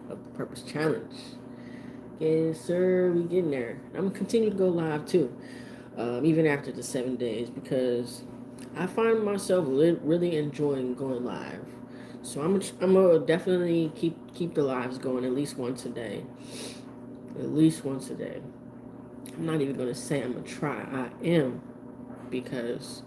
of the Purpose Challenge. Yes, sir, we getting there. I'm gonna continue to go live too, even after the 7 days, because I find myself really enjoying going live. So I'm gonna definitely keep the lives going at least once a day. At least once a day. I'm not even gonna say I'm gonna try. I am, because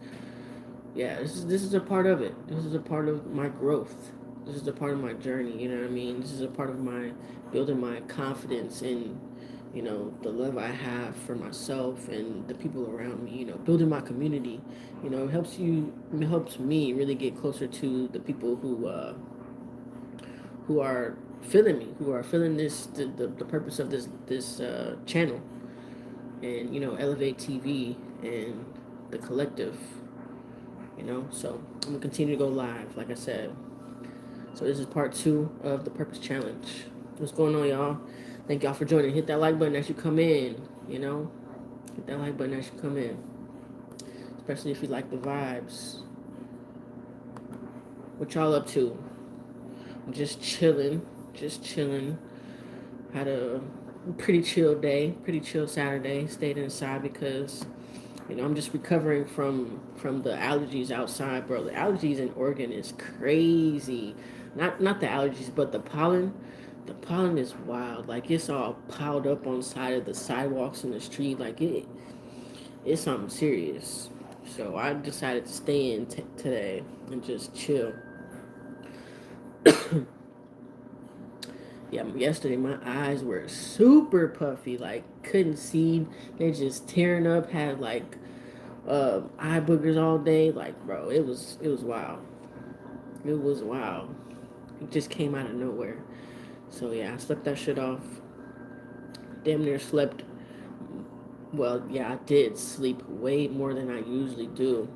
yeah, this is a part of it. This is a part of my growth. This is a part of my journey. You know what I mean? This is a part of my building my confidence in, the love I have for myself and the people around me. Building my community. It helps me really get closer to the people who are feeling me, who are feeling the purpose of this channel, and Elevate TV and the collective. So I'm gonna continue to go live, like I said. So this is part 2 of the Purpose Challenge. What's going on, y'all? Thank y'all for joining. Hit that like button as you come in. Hit that like button as you come in, especially if you like the vibes. What y'all up to? Just chilling. Just chilling. Had a pretty chill day, pretty chill Saturday. Stayed inside because I'm just recovering from the allergies outside, bro. The allergies in Oregon is crazy. Not the allergies, but the pollen. The pollen is wild. Like, it's all piled up on the side of the sidewalks in the street. Like, it's something serious. So I decided to stay in today and just chill. Yeah, yesterday my eyes were super puffy, like couldn't see. They just tearing up. Had like eye boogers all day. Like, bro, it was wild. It was wild. It just came out of nowhere. So yeah, I slept that shit off. Damn near slept. Well, yeah, I did sleep way more than I usually do.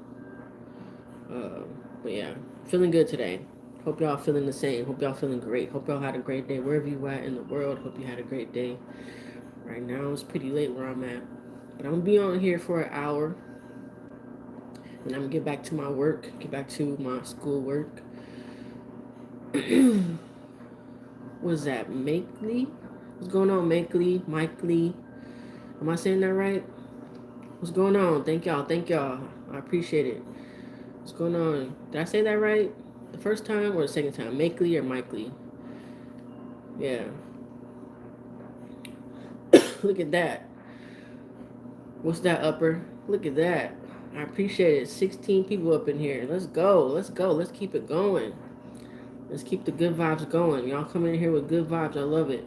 But yeah, feeling good today. Hope y'all feeling the same. Hope y'all feeling great. Hope y'all had a great day wherever you at in the world. Hope you had a great day. Right now it's pretty late where I'm at, but I'm gonna be on here for an hour, and I'm gonna get back to my work. Get back to my school work. What's that? Makely? What's going on, Makely? Mike Lee? Am I saying that right? What's going on? Thank y'all. Thank y'all. I appreciate it. What's going on? Did I say that right? The first time or the second time? Makely or Mike Lee? Yeah. Look at that. What's that, upper? Look at that. I appreciate it. 16 people up in here. Let's go. Let's go. Let's keep it going. Let's keep the good vibes going. Y'all come in here with good vibes. I love it.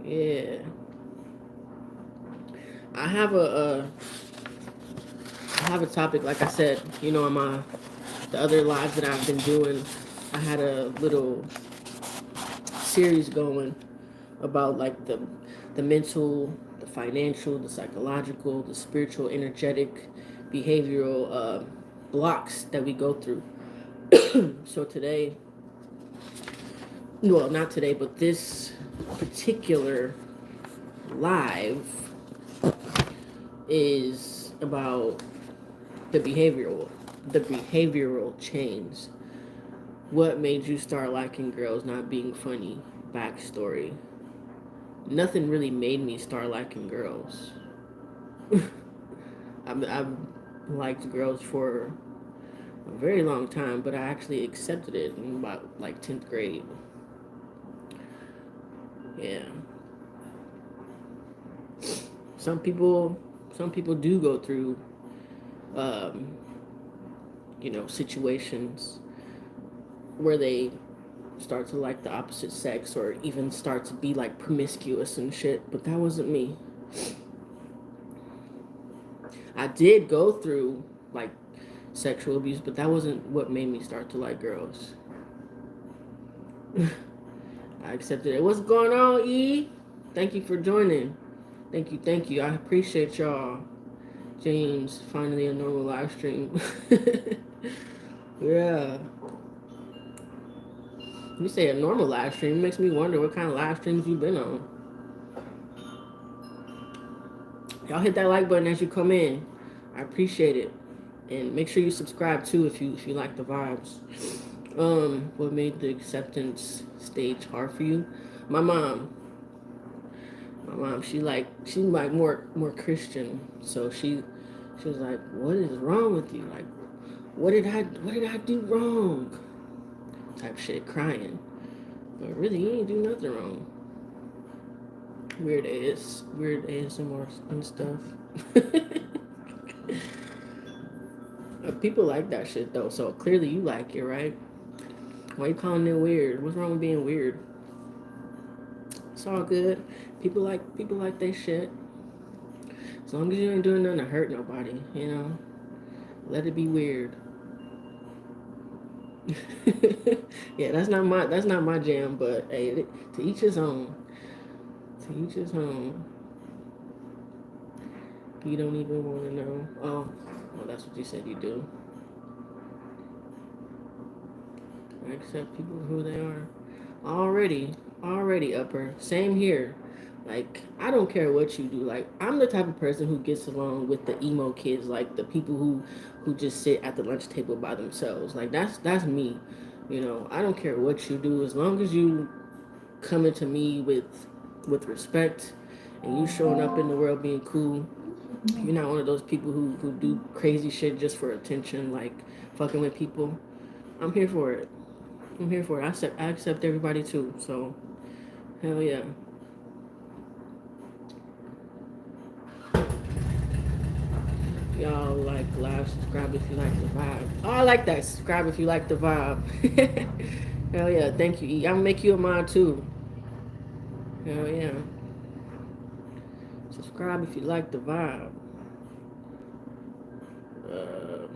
Yeah. I have a topic, like I said, on the other lives that I've been doing. I had a little series going about like the mental, the financial, the psychological, the spiritual, energetic, behavioral blocks that we go through. So today, well, not today, but this particular live is about the behavioral change. What made you start liking girls not being funny? Backstory. Nothing really made me start liking girls. I've liked girls for a very long time, but I actually accepted it in about like 10th grade. Yeah. Some people do go through situations where they start to like the opposite sex or even start to be like promiscuous and shit, but that wasn't me. I did go through like sexual abuse, but that wasn't what made me start to like girls. I accepted it. What's going on, E? Thank you for joining. Thank you. I appreciate y'all. James, finally a normal live stream. Yeah. You say a normal live stream, it makes me wonder what kind of live streams you've been on. Y'all hit that like button as you come in. I appreciate it. And make sure you subscribe too if you like the vibes. What made the acceptance stage hard for you? My mom. My mom, she's like more Christian, so she was like, "What is wrong with you? Like, what did I do wrong?" Type shit, crying. But really, you ain't do nothing wrong. Weird ASMR and stuff. People like that shit though, so clearly you like it, right? Why you calling it weird? What's wrong with being weird? It's all good. People like they shit. As long as you ain't doing nothing to hurt nobody, you know. Let it be weird. Yeah, that's not my jam, but hey, to each his own. To each his own. You don't even want to know. Oh, well, that's what you said you do. I accept people who they are. Already upper. Same here. Like, I don't care what you do. Like, I'm the type of person who gets along with the emo kids, like the people who just sit at the lunch table by themselves. Like, that's me. You know, I don't care what you do as long as you coming to me with respect and you showing up in the world being cool. You're not one of those people who do crazy shit just for attention, like fucking with people. I'm here for it. I'm here for it. I accept everybody too. So hell yeah. Y'all like live, subscribe if you like the vibe. Oh, I like that. Subscribe if you like the vibe. Hell yeah. Thank you, E. I'm gonna make you a mod too. Hell yeah. Subscribe if you like the vibe. Uh,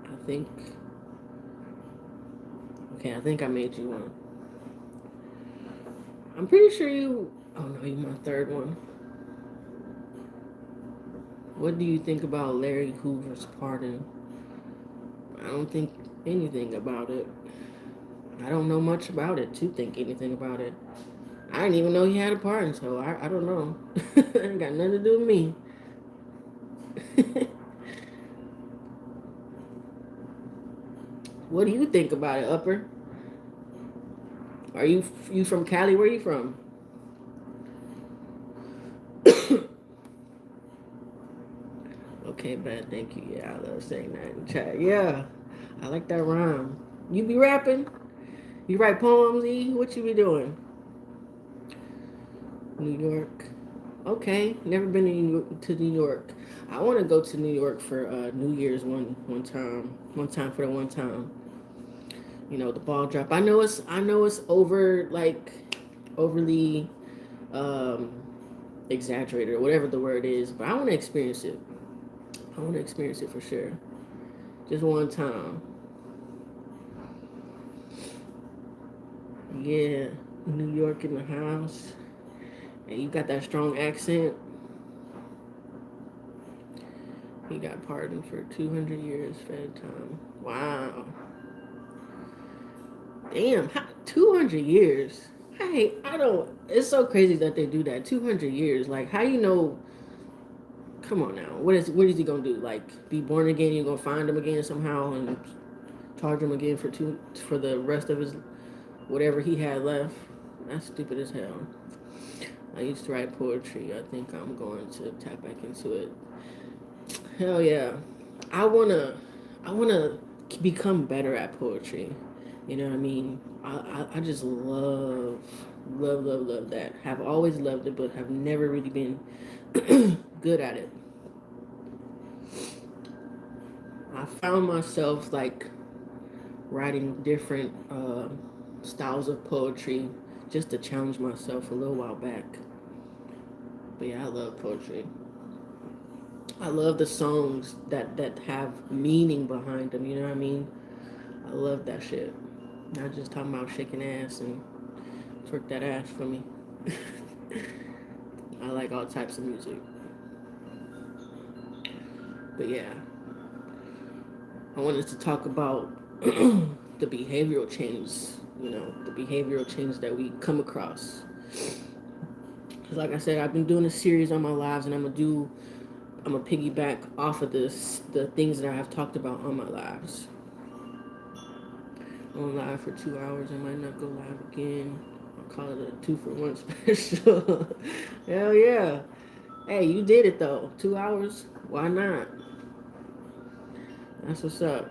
I think. Okay, I think I made you one. I'm pretty sure you. Oh no, you my third one. What do you think about Larry Hoover's pardon? I don't think anything about it. I don't know much about it to think anything about it. I didn't even know he had a pardon, so I don't know. It ain't got nothing to do with me. What do you think about it, Upper? Are you from Cali? Where are you from? Okay, bad. Thank you. Yeah, I love saying that in chat. Yeah, I like that rhyme. You be rapping? You write poems, E? What you be doing? New York. Okay, never been to New York. I want to go to New York for New Year's one time. One time for the one time. You know, the ball drop. I know it's overly um, exaggerated or whatever the word is, but I want to experience it. I want to experience it for sure. Just one time. Yeah, New York in the house. And you got that strong accent. He got pardoned for 200 years fed time. Wow. Damn, 200 years. I don't, it's so crazy that they do that. 200 years. Like, how you know, come on now. What is he going to do? Like, be born again? You're going to find him again somehow and charge him again for the rest of his, whatever he had left? That's stupid as hell. I used to write poetry. I think I'm going to tap back into it. Hell yeah. I wanna become better at poetry. You know what I mean? I just love that. Have always loved it, but have never really been good at it. I found myself like writing different styles of poetry just to challenge myself a little while back. But yeah, I love poetry. I love the songs that have meaning behind them. You know what I mean? I love that shit. Not just talking about shaking ass and twerk that ass for me. I like all types of music. But yeah, I wanted to talk about the behavioral change. You know, the behavioral change that we come across. Because like I said, I've been doing a series on my lives, and I'm gonna do I'm gonna piggyback off of the things that I have talked about on my lives. I'm live for 2 hours. I might not go live again. I'll call it a 2-for-1 special. Hell yeah. Hey, you did it though. 2 hours? Why not? That's what's up.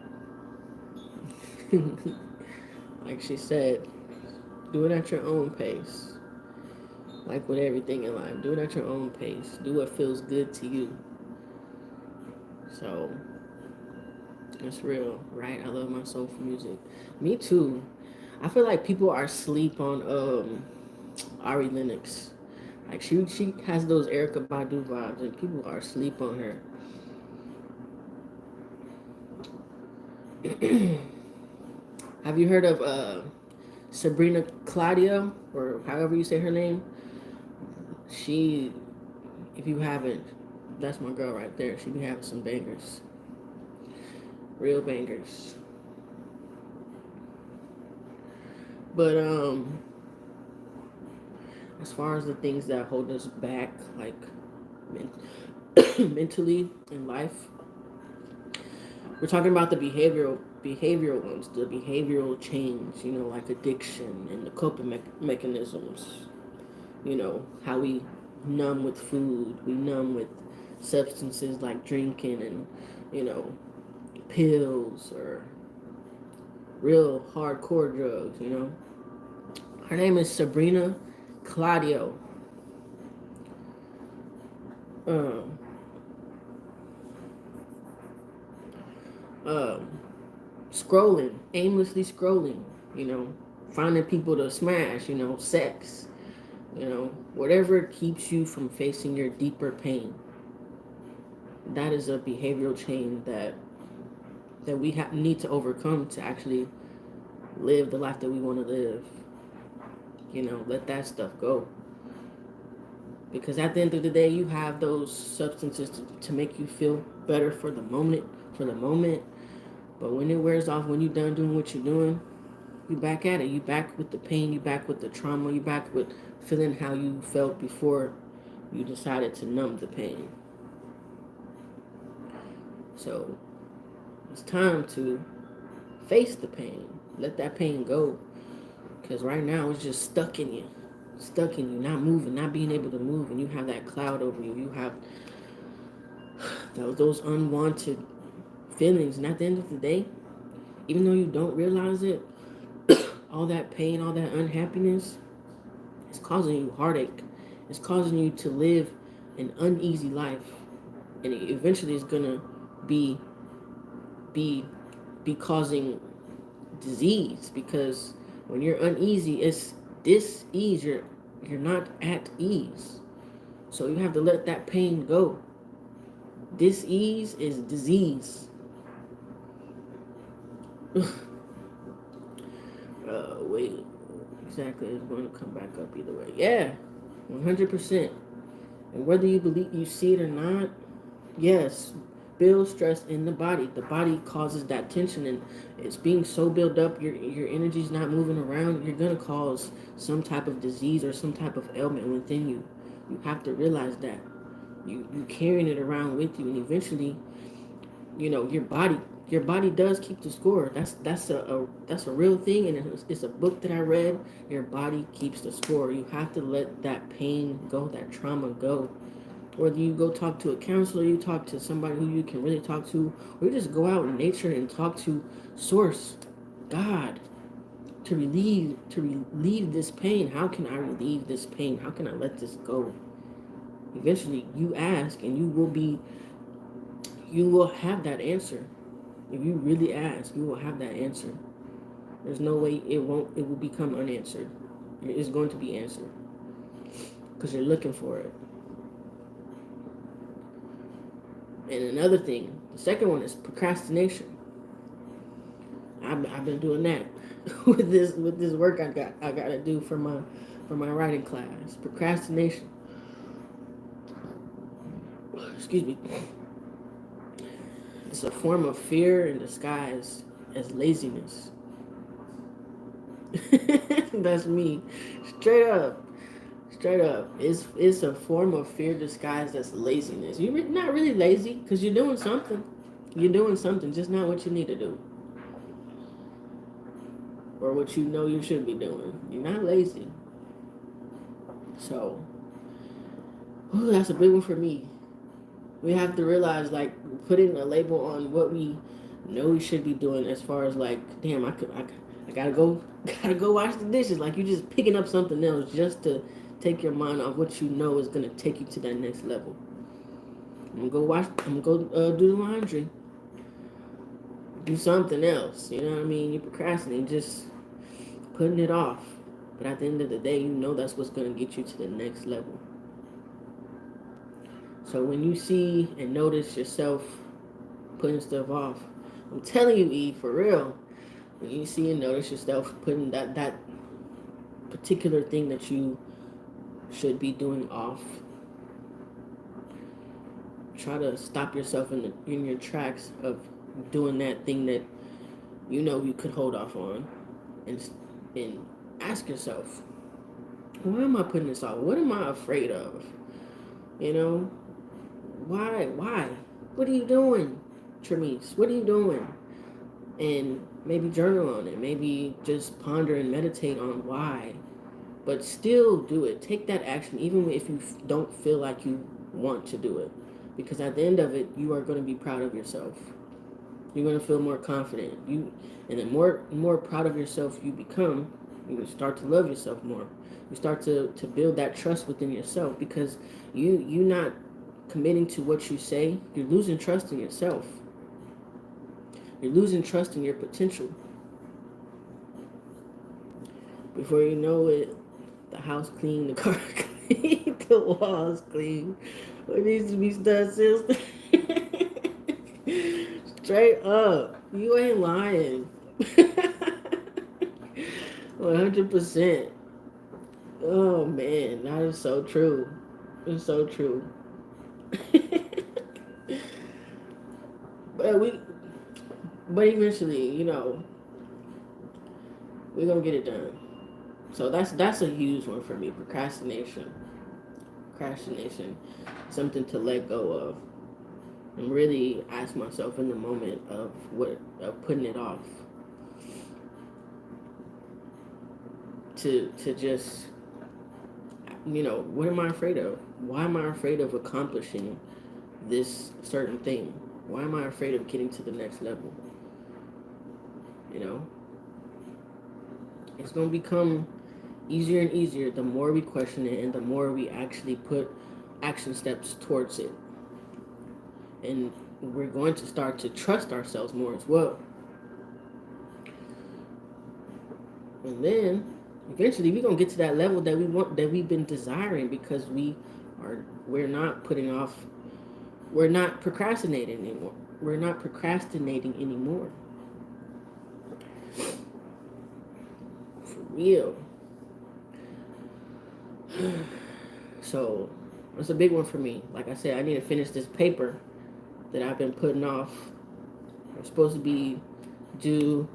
Like she said, do it at your own pace. Like with everything in life, do it at your own pace. Do what feels good to you. So, it's real, right? I love my soulful music. Me too. I feel like people are asleep on Ari Lennox. Like she has those Erica Badu vibes, and people are asleep on her. Have you heard of Sabrina Claudio, or however you say her name? She, if you haven't, that's my girl right there. She be having some bangers, real bangers. But as far as the things that hold us back, like mentally in life, we're talking about the behavioral ones, the behavioral change. You know, like addiction and the coping mechanisms. You know, how we numb with food, we numb with substances like drinking and, you know, pills or real hardcore drugs, you know. Her name is Sabrina Claudio. Um, um, Scrolling, aimlessly scrolling, you know, finding people to smash, you know, sex, you know, whatever keeps you from facing your deeper pain. That is a behavioral change that we need to overcome to actually live the life that we want to live. You know, let that stuff go. Because at the end of the day, you have those substances to make you feel better for the moment. But when it wears off, when you're done doing what you're doing, you back at it. You back with the pain. You back with the trauma. You back with feeling how you felt before you decided to numb the pain. So it's time to face the pain. Let that pain go. Because right now it's just stuck in you, not moving, not being able to move, and you have that cloud over you. You have those unwanted feelings, and at the end of the day, even though you don't realize it, all that pain, all that unhappiness, is causing you heartache. It's causing you to live an uneasy life, and it eventually is gonna be be be causing disease, because when you're uneasy, it's dis-ease. You're not at ease. So you have to let that pain go. Dis-ease is disease. Wait, exactly. It's going to come back up either way. Yeah, 100%. And whether you see it or not, yes, build stress in the body. The body causes that tension, and it's being so built up. Your energy's not moving around. You're gonna cause some type of disease or some type of ailment within you. You have to realize that you carrying it around with you, and eventually, you know, your body does keep the score. That's a real thing, and it's a book that I read. Your body keeps the score. You have to let that pain go, that trauma go. Whether you go talk to a counselor, you talk to somebody who you can really talk to, or you just go out in nature and talk to Source, God, to relieve this pain. How can I relieve this pain? How can I let this go? Eventually, you ask, and you will have that answer. If you really ask, you will have that answer. There's no way it will become unanswered. It's going to be answered because you're looking for it. And another thing, the second one is procrastination. I've been doing that with this work I got to do for my writing class. Procrastination. Excuse me. It's a form of fear in disguise as laziness. That's me. Straight up. Straight up, it's a form of fear disguised as laziness. You're not really lazy because you're doing something. You're doing something, just not what you need to do or what you know you should be doing. You're not lazy. So, ooh, that's a big one for me. We have to realize, like, putting a label on what we know we should be doing, as far as like, damn, I gotta go, gotta go wash the dishes. Like, you just picking up something else just to take your mind off what you know is gonna take you to that next level. I'm gonna go wash. I'm gonna go do the laundry. Do something else. You know what I mean? You procrastinate, just putting it off. But at the end of the day, you know that's what's gonna get you to the next level. So when you see and notice yourself putting stuff off, I'm telling you, E, for real. When you see and notice yourself putting that particular thing that you should be doing off, try to stop yourself in your tracks of doing that thing that you know you could hold off on, and ask yourself, why am I putting this off? What am I afraid of? You know, why? What are you doing, Tremise? What are you doing? And maybe journal on it. Maybe just ponder and meditate on why. But still do it. Take that action, even if you don't feel like you want to do it. Because at the end of it, you are going to be proud of yourself. You're going to feel more confident. And the more proud of yourself you become, you will start to love yourself more. You start to build that trust within yourself, because you not committing to what you say, you're losing trust in yourself. You're losing trust in your potential. Before you know it, the house clean, the car clean, the walls clean. What needs to be done, sister? Straight up. You ain't lying. 100%. Oh man, that is so true. It's so true. but we but eventually, we're gonna get it done. So that's a huge one for me. Procrastination, something to let go of, and really ask myself in the moment of putting it off, to just, what am I afraid of? Why am I afraid of accomplishing this certain thing? Why am I afraid of getting to the next level? It's going to become easier and easier the more we question it and the more we actually put action steps towards it. And we're going to start to trust ourselves more as well. And then eventually we're going to get to that level that we want, that we've been desiring, because we're not procrastinating anymore. We're not procrastinating anymore. For real. So that's a big one for me. Like I said, I need to finish this paper that I've been putting off. I'm supposed to be due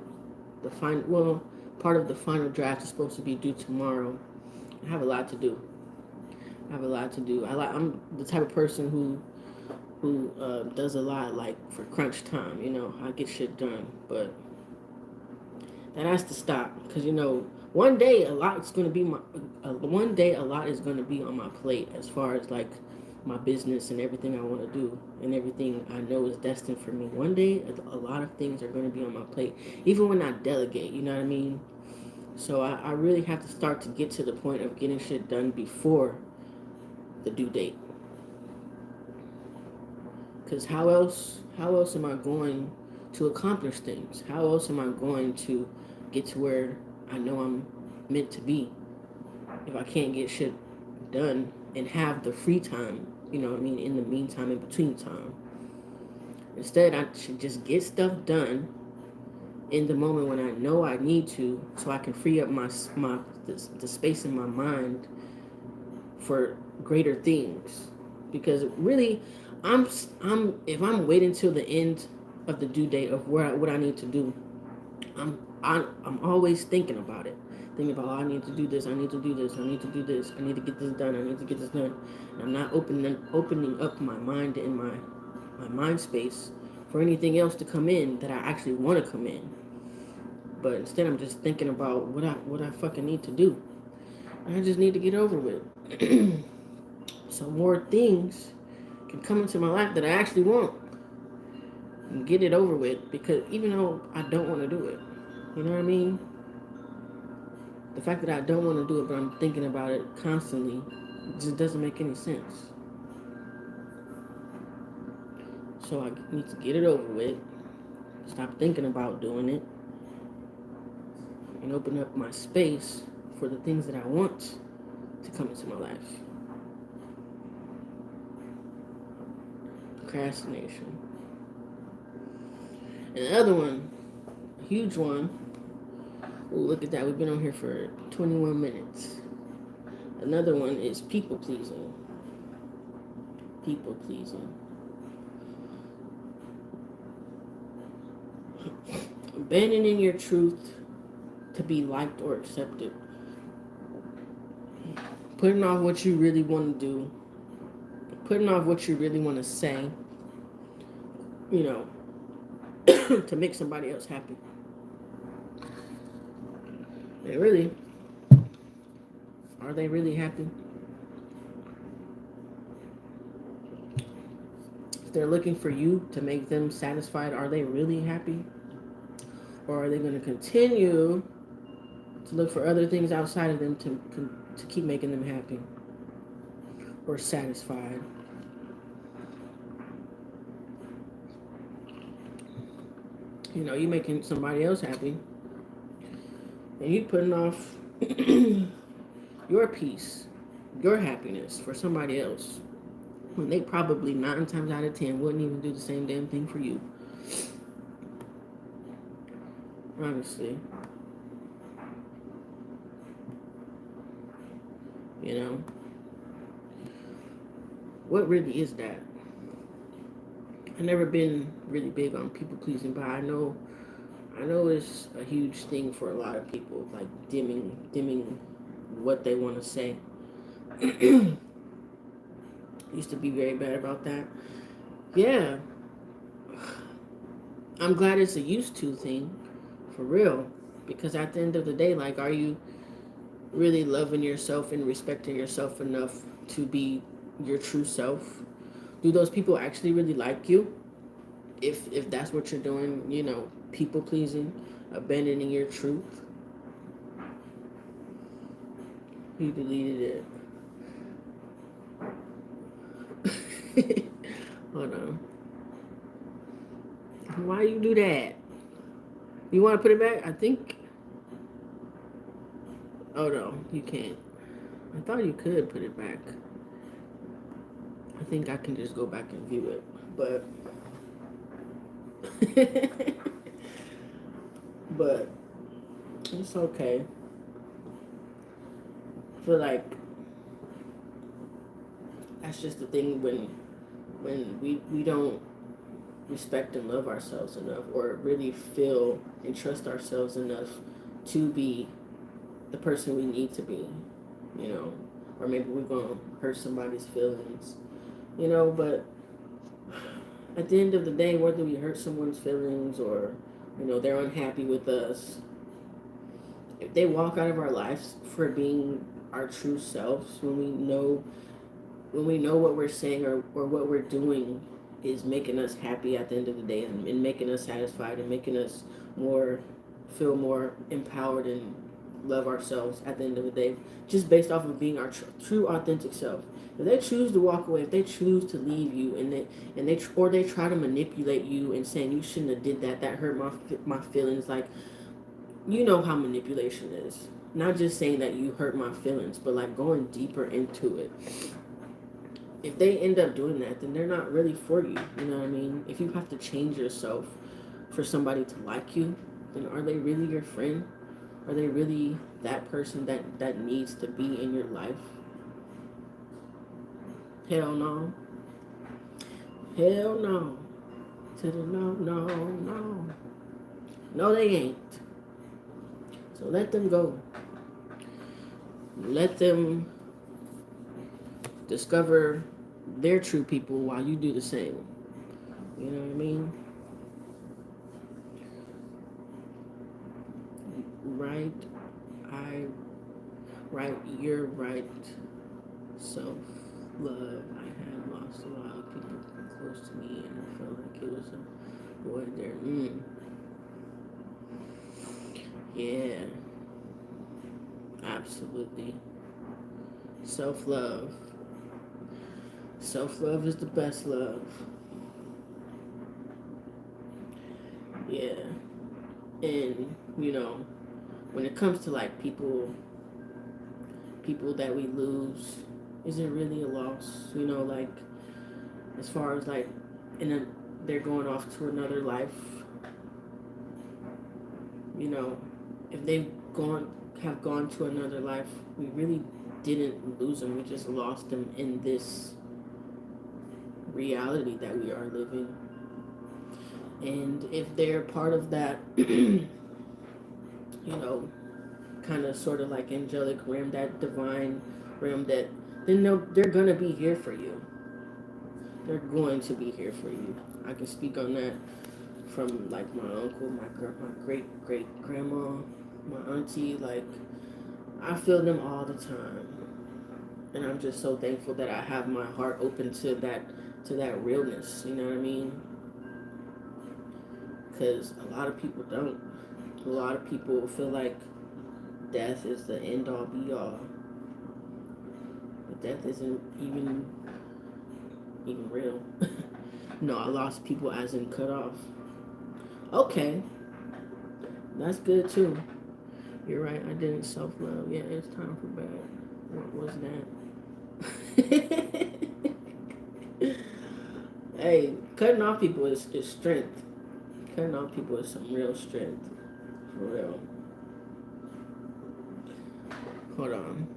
part of the final draft is supposed to be due tomorrow. I have a lot to do. I'm the type of person who does a lot, like, for crunch time. I get shit done, but that has to stop, because one day a lot is going to be on my plate, as far as like my business and everything I want to do and everything I know is destined for me. One day a lot of things are going to be on my plate, even when I delegate. You know what I mean? So I really have to start to get to the point of getting shit done before the due date. Because how else am I going to accomplish things? How else am I going to get to where I know I'm meant to be, if I can't get shit done and have the free time, in the meantime, in between time? Instead, I should just get stuff done in the moment when I know I need to, so I can free up the space in my mind for greater things. Because really, if I'm waiting till the end of the due date of what I need to do, I'm always thinking about it. Thinking about, oh, I need to do this, I need to do this, I need to do this, I need to get this done, I need to get this done. And I'm not opening up my mind and my mind space for anything else to come in that I actually want to come in. But instead I'm just thinking about what I fucking need to do. And I just need to get over with. So more things can come into my life that I actually want and get it over with, because even though I don't want to do it, you know what I mean? The fact that I don't want to do it, but I'm thinking about it constantly, just doesn't make any sense. So I need to get it over with, stop thinking about doing it, and open up my space for the things that I want to come into my life. Procrastination. And the other one, a huge one. Ooh, look at that. We've been on here for 21 minutes. Another one is people pleasing. People pleasing. Abandoning your truth to be liked or accepted. Putting off what you really want to do. Putting off what you really want to say. You know, to make somebody else happy. And really, are they really happy? If they're looking for you to make them satisfied, are they really happy? Or are they going to continue to look for other things outside of them to keep making them happy or satisfied? You know, you making somebody else happy, and you putting off your peace, your happiness for somebody else, when they probably 9 times out of 10 wouldn't even do the same damn thing for you. Honestly. You know? What really is that? I've never been really big on people pleasing, but I know it's a huge thing for a lot of people, like dimming what they want to say. Used to be very bad about that. Yeah. I'm glad it's a used to thing, for real. Because at the end of the day, like, are you really loving yourself and respecting yourself enough to be your true self? Do those people actually really like you? If that's what you're doing, you know, people pleasing, abandoning your truth. You deleted it. Hold on. Why you do that? You want to put it back? I think. Oh no, you can't. I thought you could put it back. I think I can just go back and view it, but but it's okay. I feel like that's just the thing when we don't respect and love ourselves enough, or really feel and trust ourselves enough to be the person we need to be, you know, or maybe we're gonna hurt somebody's feelings, you know. But at the end of the day, whether we hurt someone's feelings or, you know, they're unhappy with us, if they walk out of our lives for being our true selves, when we know what we're saying or what we're doing is making us happy at the end of the day, and making us satisfied and making us feel more empowered and love ourselves at the end of the day, just based off of being our true authentic self. If they choose to walk away, if they choose to leave you, and they try to manipulate you and saying you shouldn't have did that, that hurt my feelings, like, you know how manipulation is. Not just saying that you hurt my feelings, but like going deeper into it. If they end up doing that, then they're not really for you. You know what I mean? If you have to change yourself for somebody to like you, then are they really your friend? Are they really that person that needs to be in your life? Hell no. Hell no. To the no, no, no. No, they ain't. So let them go. Let them discover their true people while you do the same. You know what I mean? Right, I, right, you're right. Self love. I had lost a lot of people close to me, and I felt like it was a void there. Yeah, absolutely. Self love. Self love is the best love. Yeah, and when it comes to like people that we lose, is it really a loss? Like as far as like in a, they're going off to another life. You know, if they've gone have gone to another life, we really didn't lose them. We just lost them in this reality that we are living. And if they're part of that, know, kind of sort of like angelic realm, that divine realm, that then they're gonna be here for you. They're going to be here for you. I can speak on that from like my uncle, my great great grandma, my auntie. Like I feel them all the time, and I'm just so thankful that I have my heart open to that realness. You know what I mean? Because a lot of people don't. A lot of people feel like death is the end all be all. But death isn't even real. No, I lost people as in cut off. Okay, that's good too. You're right. I didn't self love. Yeah, it's time for bed. What was that? Hey, cutting off people is strength. Cutting off people is some real strength. For real. Hold on.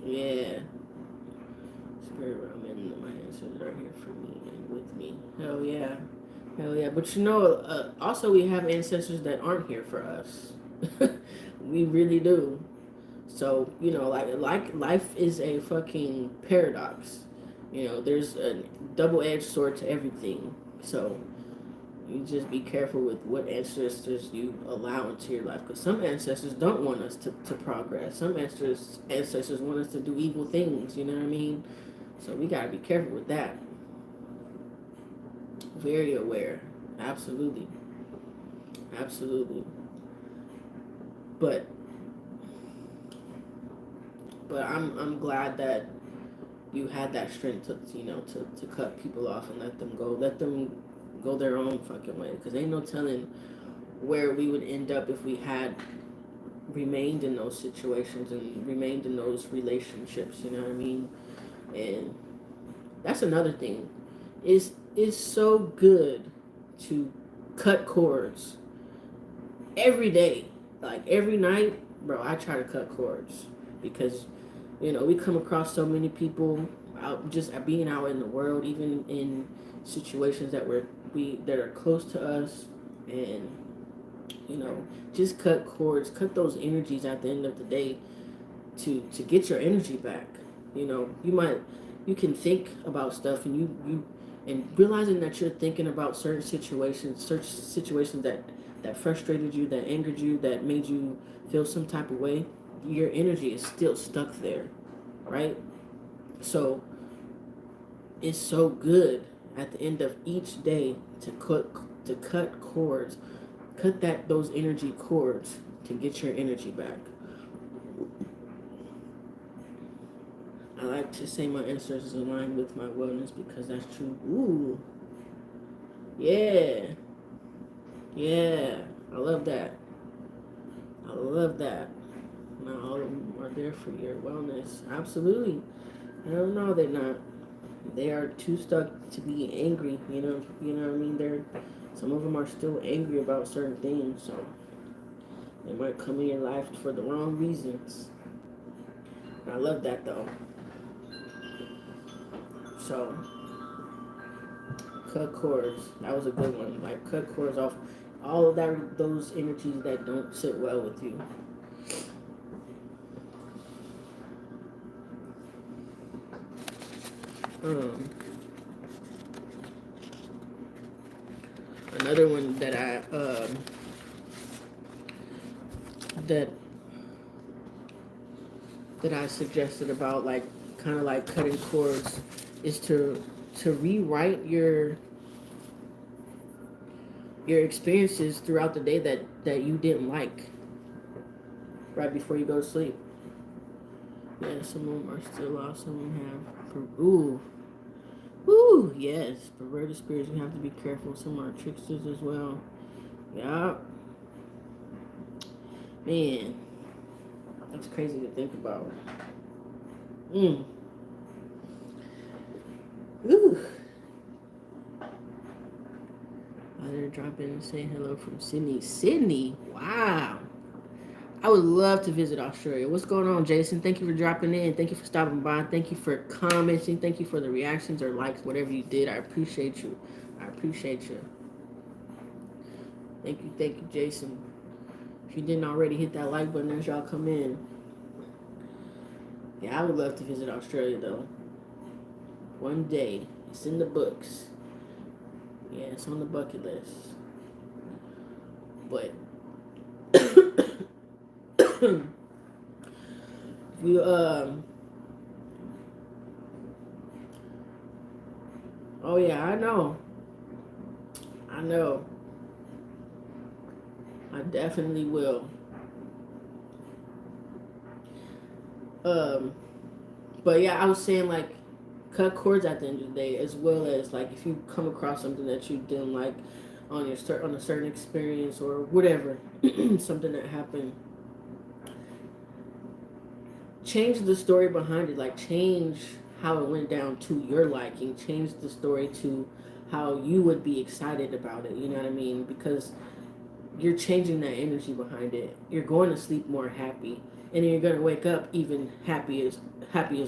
Yeah. Spirit realm and my ancestors are here for me and with me. Hell yeah. Hell yeah. But also we have ancestors that aren't here for us. We really do. So, like life is a fucking paradox. There's a double-edged sword to everything. So, you just be careful with what ancestors you allow into your life, because some ancestors don't want us to progress. Some ancestors want us to do evil things. You know what I mean? So we gotta be careful with that. Very aware. Absolutely. Absolutely. But I'm glad that you had that strength to cut people off and let them go their own fucking way, because ain't no telling where we would end up if we had remained in those situations and remained in those relationships. You know what I mean? And that's another thing. It's so good to cut cords every day, like every night, bro. I try to cut cords because we come across so many people out just being out in the world, even in situations that are close to us, and just cut cords, cut those energies at the end of the day to get your energy back. You can think about stuff, and and realizing that you're thinking about certain situations that frustrated you, that angered you, that made you feel some type of way. Your energy is still stuck there, right? So it's so good at the end of each day to cut cords, cut those energy cords to get your energy back. I like to say my ancestors align with my wellness because that's true. Ooh, yeah, yeah, I love that. I love that. Not all of them are there for your wellness. Absolutely. Hell no, they're not. They are too stuck to be angry. You know what I mean. Some of them are still angry about certain things, so they might come in your life for the wrong reasons. I love that though. So cut cords. That was a good one. Like cut cords off all of that, those energies that don't sit well with you. Um, Another one that that I suggested about like kind of like cutting cords is to rewrite your experiences throughout the day that you didn't like right before you go to sleep. Yeah, some of them are still lost. Some of them have. Ooh, yes. Perverted spirits, you have to be careful. Some are tricksters as well. Yeah. Man, that's crazy to think about. Ooh. I didn't drop in and say hello from Sydney. Sydney? Wow. I would love to visit Australia. What's going on, Jason? Thank you for dropping in. Thank you for stopping by. Thank you for commenting. Thank you for the reactions or likes, whatever you did. I appreciate you. I appreciate you. Thank you, Jason. If you didn't already, hit that like button as y'all come in. Yeah, I would love to visit Australia, though. One day. It's in the books. Yeah, it's on the bucket list. But you oh yeah, I know. I know. I definitely will. But yeah, I was saying like cut cords at the end of the day, as well as like if you come across something that you didn't like on a certain experience or whatever, something that happened, change the story behind it. Like change how it went down to your liking. Change the story to how you would be excited about it. You know what I mean? Because you're changing that energy behind it. You're going to sleep more happy, and then you're going to wake up even happy as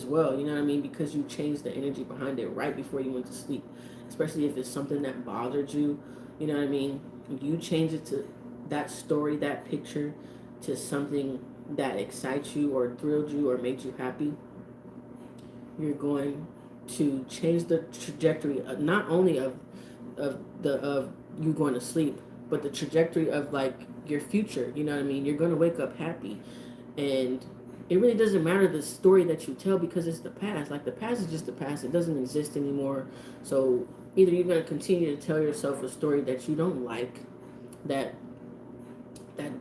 well. You know what I mean? Because you changed the energy behind it right before you went to sleep. Especially if it's something that bothered you. You know what I mean? You change it to that story, that picture, to something that excites you or thrilled you or made you happy. You're going to change the trajectory of, not only of you going to sleep, but the trajectory of like your future. You know what I mean? You're going to wake up happy, and it really doesn't matter the story that you tell because it's the past. Like the past is just the past. It doesn't exist anymore. So either you're going to continue to tell yourself a story that you don't like, that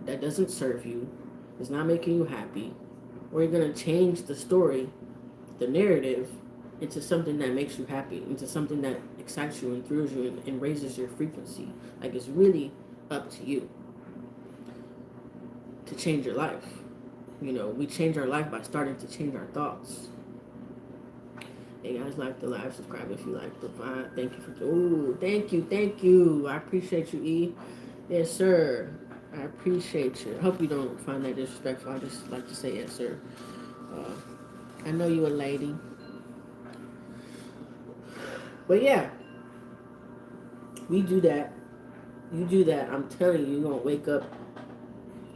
doesn't serve you, is not making you happy, or you're going to change the story, the narrative, into something that makes you happy, into something that excites you and thrills you and raises your frequency. Like it's really up to you to change your life. You know, we change our life by starting to change our thoughts. Hey guys, like the live, subscribe if you like the vibe. Thank you for thank you. I appreciate you, E. Yes, sir. I appreciate you. I hope you don't find that disrespectful. I just like to say yes, sir. I know you a lady. But yeah, we do that. You do that. I'm telling you, you're going to wake up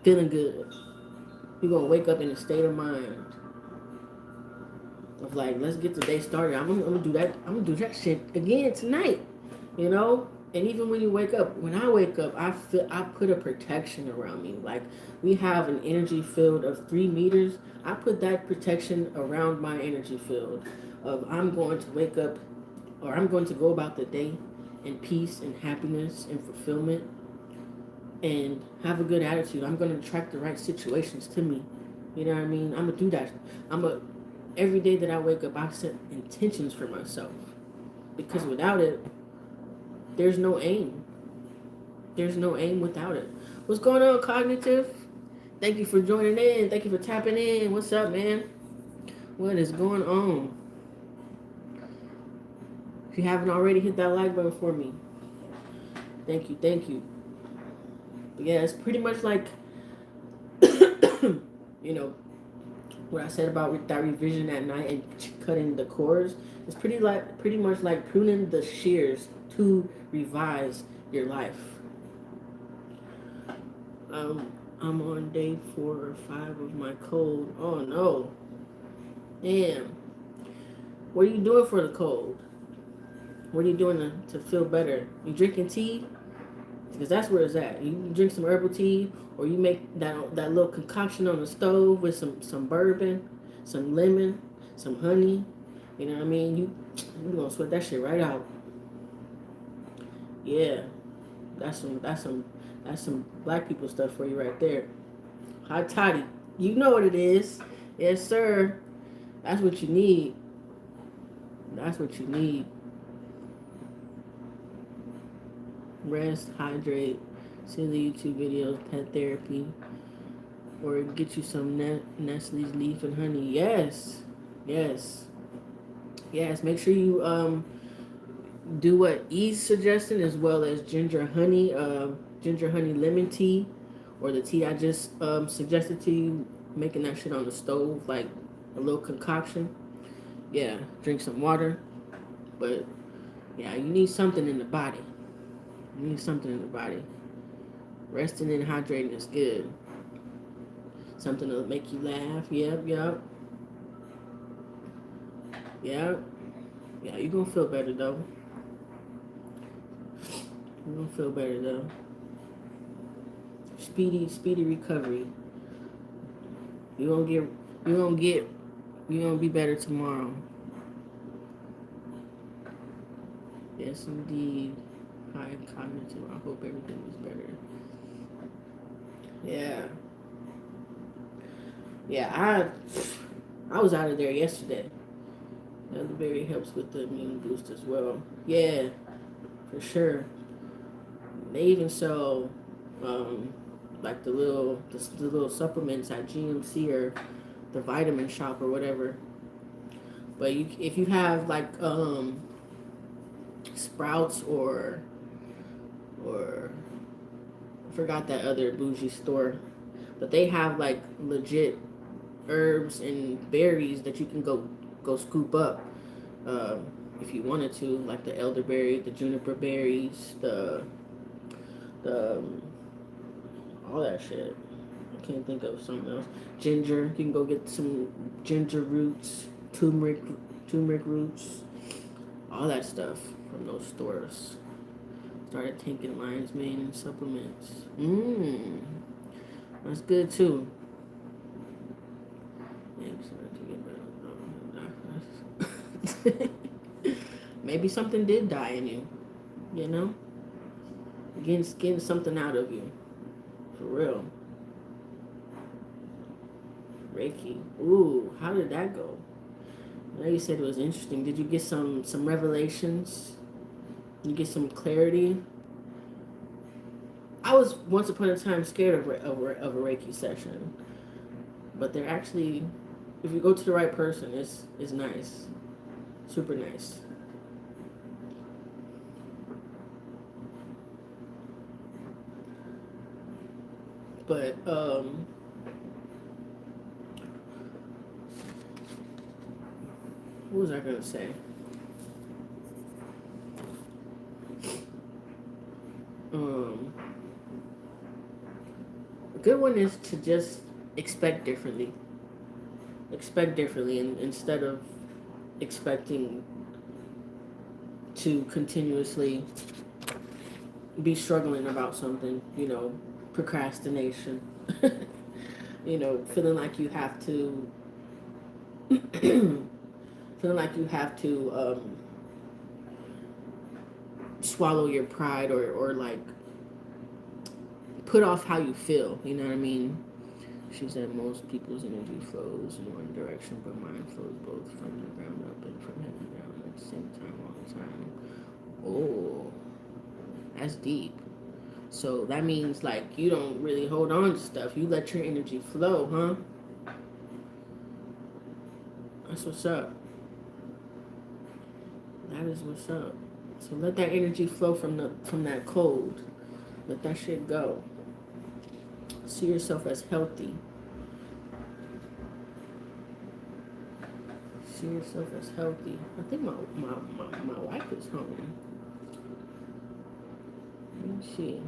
feeling good. You're going to wake up in a state of mind of like, let's get the day started. I'm gonna do that. I'm going to do that shit again tonight. You know? And even when you wake up, when I wake up, I put a protection around me. Like we have an energy field of 3 meters. I put that protection around my energy field of I'm going to wake up, or I'm going to go about the day in peace and happiness and fulfillment and have a good attitude. I'm going to attract the right situations to me. You know what I mean? I'm going to do that. Every day that I wake up, I set intentions for myself. Because without it, there's no aim. There's no aim without it. What's going on, Cognitive? Thank you for joining in. Thank you for tapping in. What's up, man? What is going on? If you haven't already, hit that like button for me. Thank you. But yeah, it's pretty much like, you know, what I said about that revision at night and cutting the cords, it's pretty much like pruning the shears to revise your life. I'm on day 4 or 5 of my cold. Oh no, damn. What are you doing for the cold? What are you doing to feel better? You drinking tea? Because that's where it's at. You drink some herbal tea, or you make that little concoction on the stove with some bourbon, some lemon, some honey. You know what I mean? You gonna sweat that shit right out. Yeah, that's some black people stuff for you right there. Hot toddy. You know what it is. Yes, sir. That's what you need. That's what you need. Rest, hydrate, see the YouTube videos, pet therapy, or get you some Nestle's leaf and honey. Yes, yes, yes. Make sure you do what E's suggesting, as well as ginger honey lemon tea, or the tea I just suggested to you. Making that shit on the stove, like a little concoction. Yeah, drink some water, but yeah, you need something in the body. You need something in the body. Resting and hydrating is good. Something to make you laugh. Yep, yep. Yep. Yeah, you're gonna feel better though. You're gonna feel better though. Speedy recovery. You're gonna get you're gonna get you're gonna be better tomorrow. Yes indeed. High cognitive. I hope everything is better. Yeah. Yeah, I was out of there yesterday. Elderberry helps with the immune boost as well. Yeah, for sure. They even sell like the little supplements at GMC or the vitamin shop or whatever. But if you have like Sprouts or I forgot that other bougie store, but they have like legit herbs and berries that you can go scoop up if you wanted to, like the elderberry, the juniper berries, the all that shit. I can't think of something else. Ginger, you can go get some ginger roots, turmeric roots, all that stuff from those stores. Started taking lion's mane and supplements. That's good too. Maybe something did die in you, you know? Getting something out of you. For real. Reiki. Ooh, how did that go? I know you said it was interesting. Did you get some revelations? Did you get some clarity? I was once upon a time scared of a Reiki session, but they're actually, if you go to the right person, it's nice, super nice. But what was I gonna say? A good one is to just expect differently. Expect differently, and instead of expecting to continuously be struggling about something, procrastination, feeling like you have to, swallow your pride or like put off how you feel. You know what I mean? She said most people's energy flows in one direction, but mine flows both from the ground up and from heaven down at the same time all the time. Oh, that's deep. So that means like you don't really hold on to stuff. You let your energy flow, huh? That's what's up. That is what's up. So let that energy flow from that cold. Let that shit go. See yourself as healthy. see yourself as healthy. I think my wife is home. Let me see.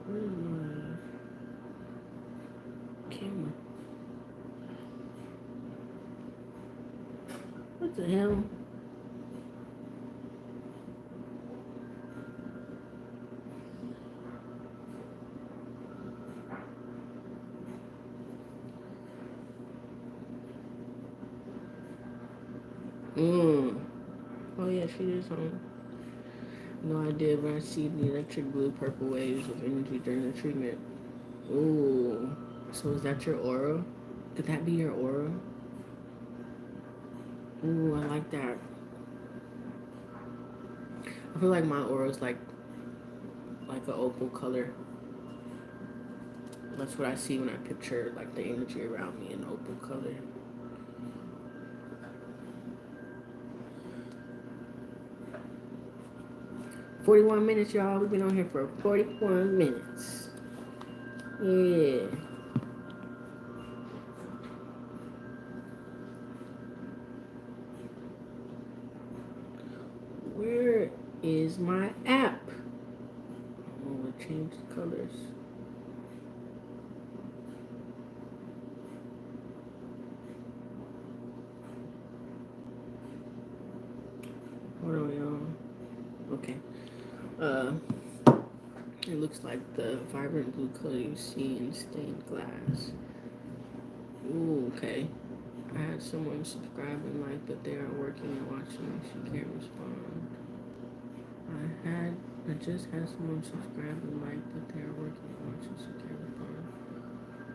Where's my camera? What the hell? Oh yeah, she is home. No idea, but I see the electric blue purple waves of energy during the treatment. Ooh. So is that your aura? Could that be your aura? Ooh, I like that. I feel like my aura is like an opal color. That's what I see when I picture like the energy around me in opal color. $41, y'all. We've been on here for 41 minutes. Yeah. Where is my app? I want to change the colors. Hold on, y'all. Okay. It looks like the vibrant blue color you see in stained glass. Ooh, okay. I had someone subscribe and like, but they are working and watching. She can't respond. I just had someone subscribe and like, but they are working and watching. She can't respond.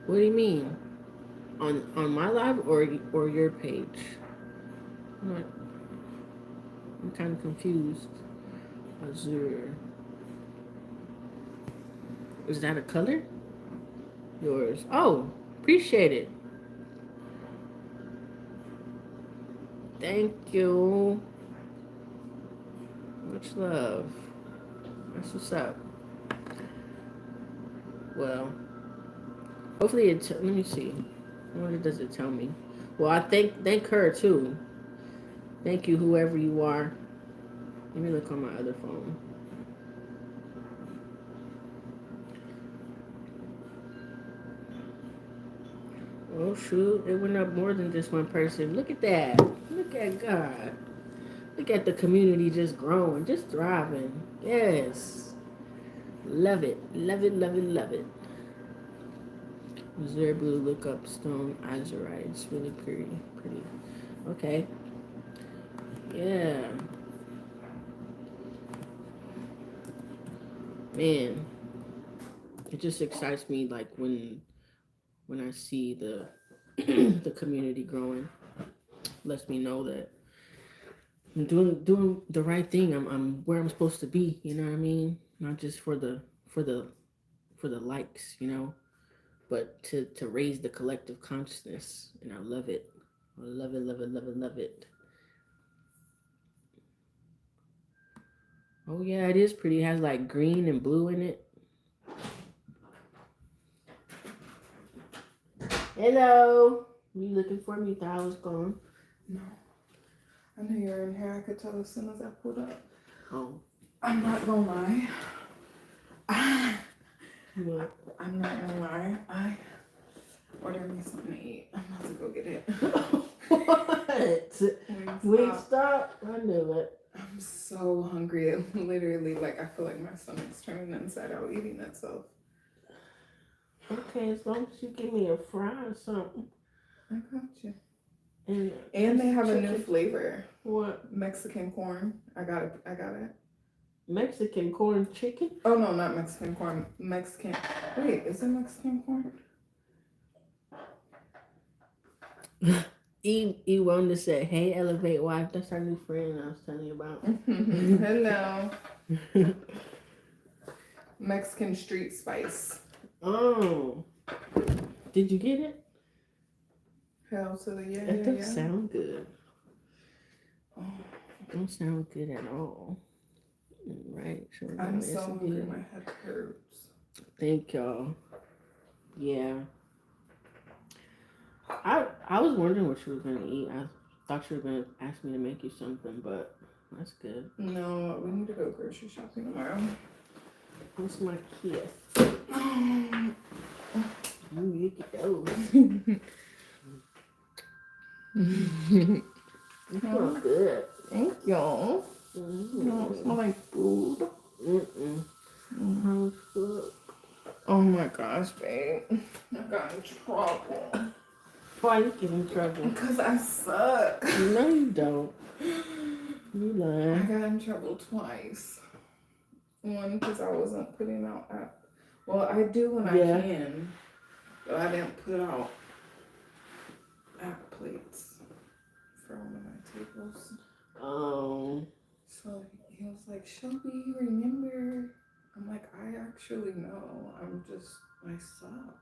What do you mean? On my live or your page? I'm kind of confused. Azure. Is that a color? Yours. Oh, appreciate it. Thank you. Much love. That's what's up. Well, hopefully let me see. What does it tell me? Well, I thank her too. Thank you, whoever you are. Let me look on my other phone. Oh shoot, it went up more than just one person. Look at that. Look at God. Look at the community just growing, just thriving. Yes. Love it. Love it, love it, love it. Missouri blue, look up stone azurite. It's really pretty. Pretty. Okay. Yeah. Man. It just excites me like when I see the the community growing. Lets me know that I'm doing the right thing. I'm where I'm supposed to be. You know what I mean? Not just for the likes. But to raise the collective consciousness, and I love it. I love it, love it, love it, love it. Oh yeah, it is pretty. It has like green and blue in it. Hello. You looking for me? Thought I was gone. No. I knew you were in here. I could tell as soon as I pulled up. Oh. I'm not gonna lie. What? I'm not gonna lie. I ordered me something to eat. I'm about to go get it. What? Wingstop? I knew it. I'm so hungry. It literally, like, I feel like my stomach's turning inside out eating itself. Okay, as long as you give me a fry or something. I got you. And they have a new flavor. What? Mexican corn. I got it. Mexican corn chicken? Oh no, not Mexican corn. Mexican. Wait, is it Mexican corn? E wanted to say, "Hey, Elevate Wife." That's our new friend I was telling you about. Hello. Mexican street spice. Oh, did you get it? Hell to the yeah. That doesn't sound good. Oh, it don't sound good at all. Right? Sure. I'm so hungry. My head hurts. Thank y'all. Yeah. I was wondering what you were gonna eat. I thought you were gonna ask me to make you something, but that's good. No, we need to go grocery shopping tomorrow. What's my kiss? You get those. You smell good. Thank you. No, it smell like food. How's good? Oh my gosh, babe. I got in trouble. Why you get in trouble? Because I suck. No, you don't. You I lying. got in trouble twice. One, because I wasn't putting out well, I do when I can, but I didn't put out app plates for one of my tables. So he was like, Shelby, remember? I'm like, I actually know. I suck.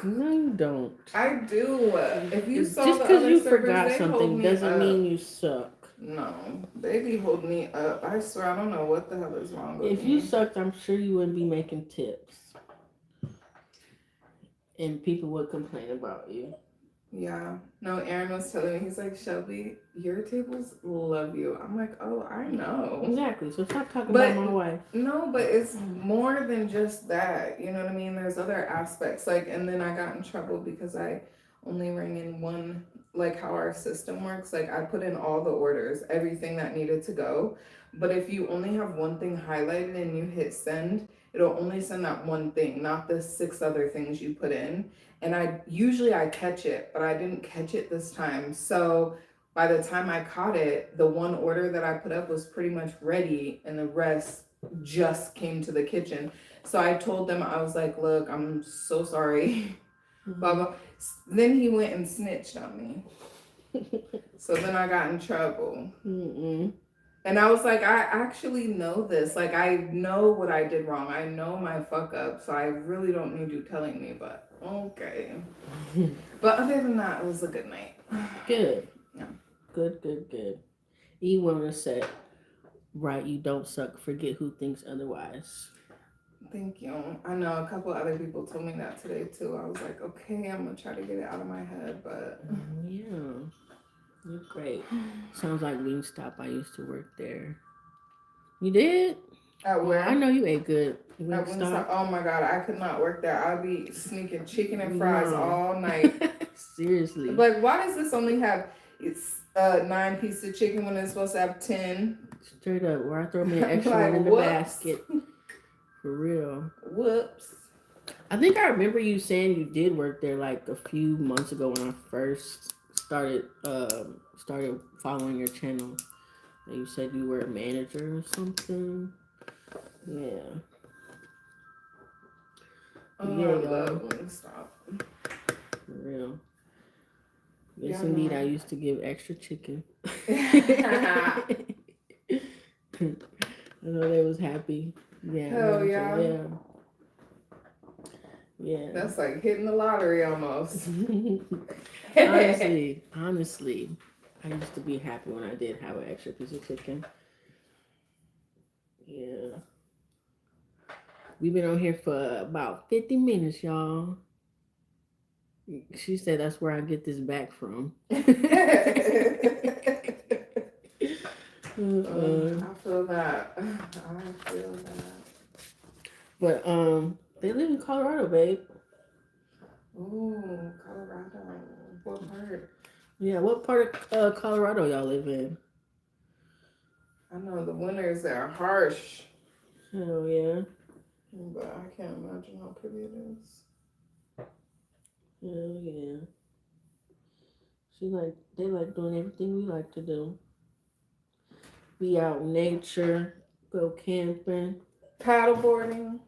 No, you don't. I do. If you saw just the because other you servers, forgot they hold something me doesn't up. mean you suck. No, they be holding me up. I swear, I don't know what the hell is wrong with me. If you sucked, I'm sure you wouldn't be making tips. And people would complain about you. Yeah. No, Aaron was telling me, he's like, Shelby, your tables love you. I'm like, oh, I know. Exactly. So stop talking about my wife. No, but it's more than just that. You know what I mean? There's other aspects. Like, and then I got in trouble because I only rang in one, like how our system works. Like, I put in all the orders, everything that needed to go. But if you only have one thing highlighted and you hit send, it'll only send that one thing, not the 6 other things you put in. And I catch it, but I didn't catch it this time. So by the time I caught it, the one order that I put up was pretty much ready and the rest just came to the kitchen. So I told them, I was like, look, I'm so sorry. Blah, blah. Then he went and snitched on me. So then I got in trouble. And I was like, I actually know this. Like, I know what I did wrong. I know my fuck up. So I really don't need you telling me, but okay. But other than that, it was a good night. Good. Yeah. Good. E1 said, right, you don't suck. Forget who thinks otherwise. Thank you. I know a couple other people told me that today too. I was like, okay, I'm gonna try to get it out of my head, but yeah, you're great. Sounds like Wingstop. I used to work there. You did? At where? I know you ate good. At Wingstop. Oh my god, I could not work there. I'd be sneaking chicken and fries all night. Seriously. Like, why does this only have 9 pieces of chicken when it's supposed to have 10? Straight up, where I throw me an extra one in the basket. For real. Whoops. I think I remember you saying you did work there like a few months ago when I first started following your channel. And you said you were a manager or something. Yeah. Oh, yeah, I love Wingstop. For real. Yes, indeed. I used to give extra chicken. I know they was happy. Yeah. Hell yeah. Yeah. That's like hitting the lottery almost. honestly, I used to be happy when I did have an extra piece of chicken. Yeah. We've been on here for about 50 minutes, y'all. She said that's where I get this back from. I feel that. But they live in Colorado, babe. Ooh, Colorado. What part? Yeah, what part of Colorado y'all live in? I know the winters are harsh. Hell yeah. But I can't imagine how pretty it is. Hell yeah. They like doing everything we like to do. Be out in nature, go camping. Paddleboarding.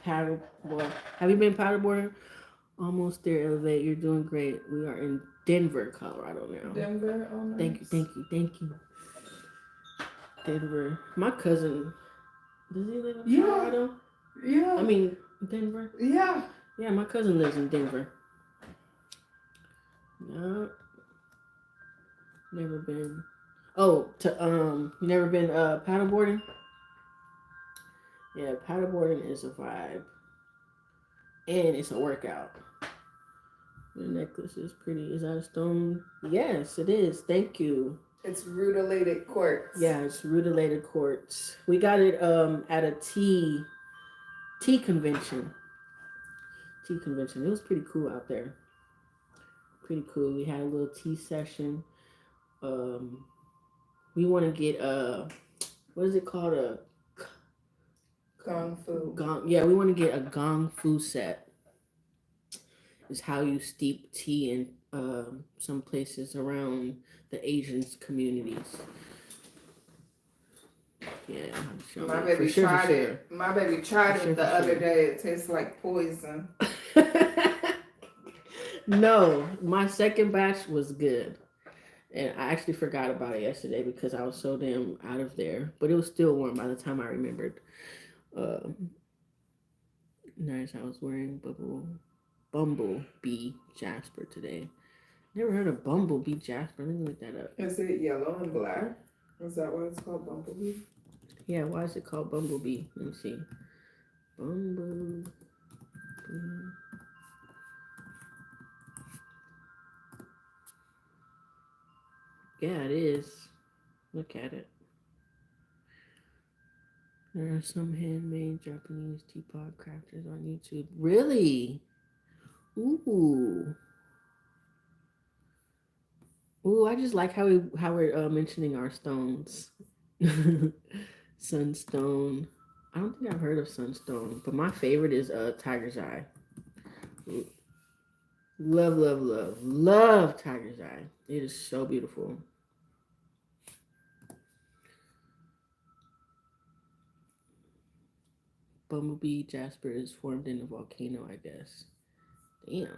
Paddleboard. Have you been paddleboarding? Almost there, Elevate. You're doing great. We are in Denver, Colorado now. Denver? Oh, nice. Thank you. Denver. My cousin, does he live in Colorado? Yeah. I mean, Denver? Yeah. Yeah, my cousin lives in Denver. No. Never been. Oh, never been paddleboarding? Yeah, paddleboarding is a vibe. and it's a workout. The necklace is pretty. Is that a stone? Yes, it is. Thank you. It's rutilated quartz. Yeah, it's rutilated quartz. We got it at a tea convention. Tea convention. It was pretty cool out there. Pretty cool. We had a little tea session. Um, we want to get what is it called, a Kung fu. gong? Yeah, we want to get a gong fu set. Is how you steep tea in some places around the Asian communities. Yeah, I'm sure. My baby For sure, tried for it. My baby tried For sure, it the for other sure. day. It tastes like poison. No, my second batch was good. And I actually forgot about it yesterday because I was so damn out of there. But it was still warm by the time I remembered. Um, nice. I was wearing Bumblebee Jasper today. Never heard of Bumblebee Jasper. Let me look that up. Is it yellow and black? Is that why it's called bumblebee? Yeah, why is it called Bumblebee? Let me see. Bumblebee. Yeah, it is. Look at it. There are some handmade Japanese teapot crafters on YouTube. Really? Ooh. Ooh, I just like how we're mentioning our stones. Sunstone. I don't think I've heard of Sunstone, but my favorite is Tiger's Eye. Love, love, love, love Tiger's Eye. It is so beautiful. Bumblebee Jasper is formed in a volcano, I guess. Damn,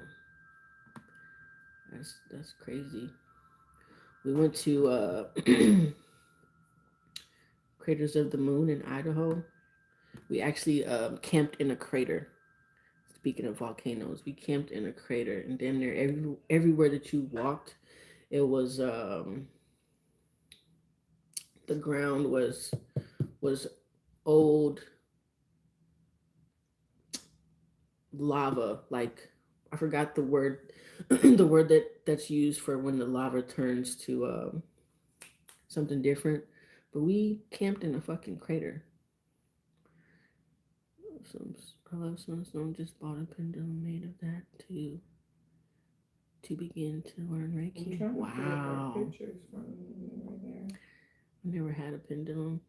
that's crazy. We went to Craters of the Moon in Idaho. We actually camped in a crater. Speaking of volcanoes, we camped in a crater, and then there everywhere that you walked, it was the ground was old lava. Like I forgot the word, the word that's used for when the lava turns to something different. But we camped in a fucking crater. Some I love Sunstone. Just bought a pendulum made of that to begin to learn Reiki. Wow. Pictures from right there. I never had a pendulum.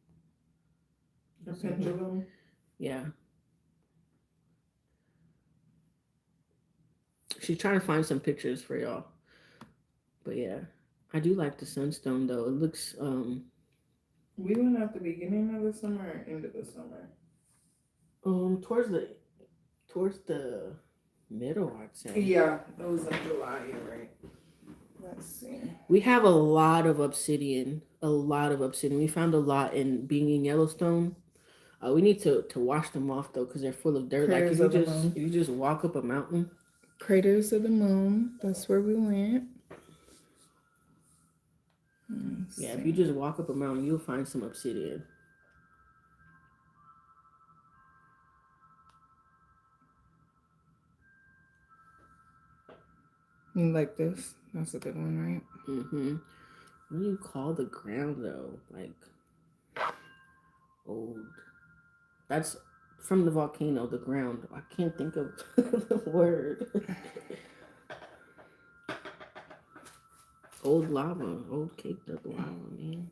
A pendulum. Yeah. She's trying to find some pictures for y'all. But yeah. I do like the sunstone though. It looks We went at the beginning of the summer or end of the summer? towards the middle, I'd say. Yeah, it was in July, you're right. Let's see. We have a lot of obsidian. A lot of obsidian. We found a lot in being in Yellowstone. We need to wash them off though, because they're full of dirt. Craters Like of the Moon. if you just walk up a mountain. Craters of the Moon. That's where we went. Yeah, if you just walk up a mountain, you'll find some obsidian. You like this? That's a good one, right? Mm-hmm. What do you call the ground though? Like old. That's from the volcano. The ground. I can't think of the word. Old lava. Old caked up lava, man.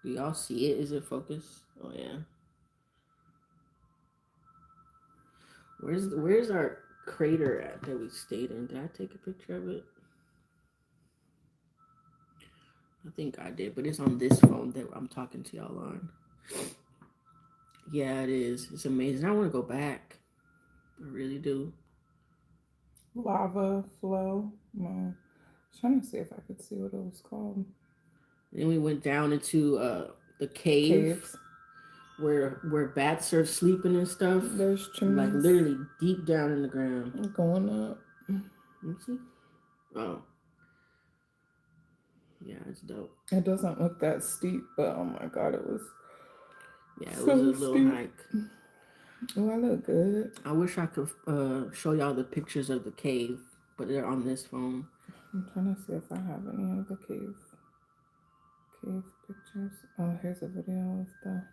Do y'all see it? Is it focused? Oh yeah. Where's our crater at that we stayed in? Did I take a picture of it? I think I did, but it's on this phone that I'm talking to y'all on. Yeah, it is. It's amazing. I want to go back. I really do. Lava flow. Trying to see if I could see what it was called. Then we went down into the caves where bats are sleeping and stuff. There's chimneys. Like literally deep down in the ground. Going up. Let me see. Oh. Yeah, it's dope. It doesn't look that steep, but oh my god, it was. Yeah, it was a little hike. Oh, I look good. I wish I could show y'all the pictures of the cave, but they're on this phone. I'm trying to see if I have any of the cave pictures. Oh, here's a video of the.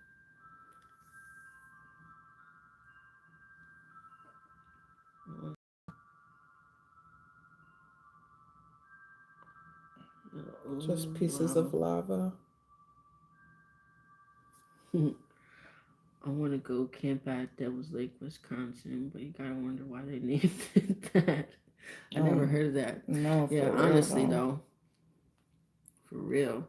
Just pieces of Wow. lava. I want to go camp at Devil's Lake, Wisconsin, but you gotta wonder why they named it that. I never heard of that. No, Yeah, for real honestly though. though, for real.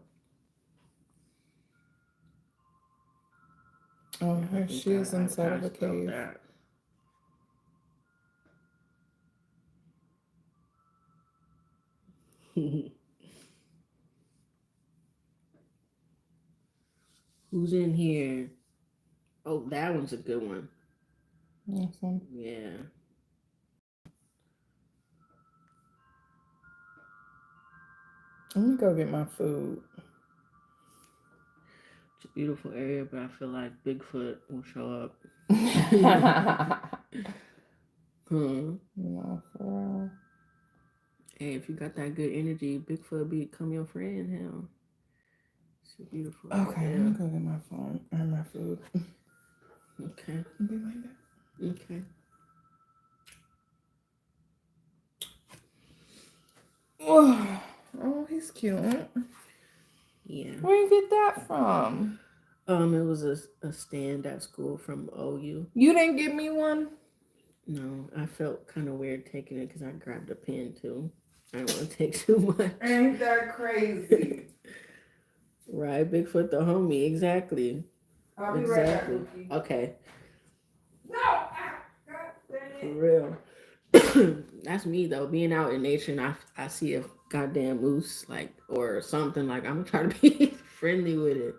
Oh, Yeah, I here think she is I inside of a passed out cave. that. Who's in here? Oh, that one's a good one. Awesome. Yeah. Let me go get my food. It's a beautiful area, but I feel like Bigfoot will show up. Hmm. No, for real. Hey, if you got that good energy, Bigfoot become your friend. Hell, it's a beautiful Okay, let me area. go get my phone and my food. Okay. Be right back. Okay. Oh, he's cute. Yeah. Where you get that from? It was a stand at school from OU. You didn't give me one? No, I felt kind of weird taking it because I grabbed a pen too. I don't want to take too much. Ain't that crazy? Right, Bigfoot the homie. Exactly. I'll be Exactly. right back, Cookie. Okay. No! Ah, God For dang it. real. That's me though. Being out in nature and I see a goddamn moose like or something like I'm gonna try to be friendly with it.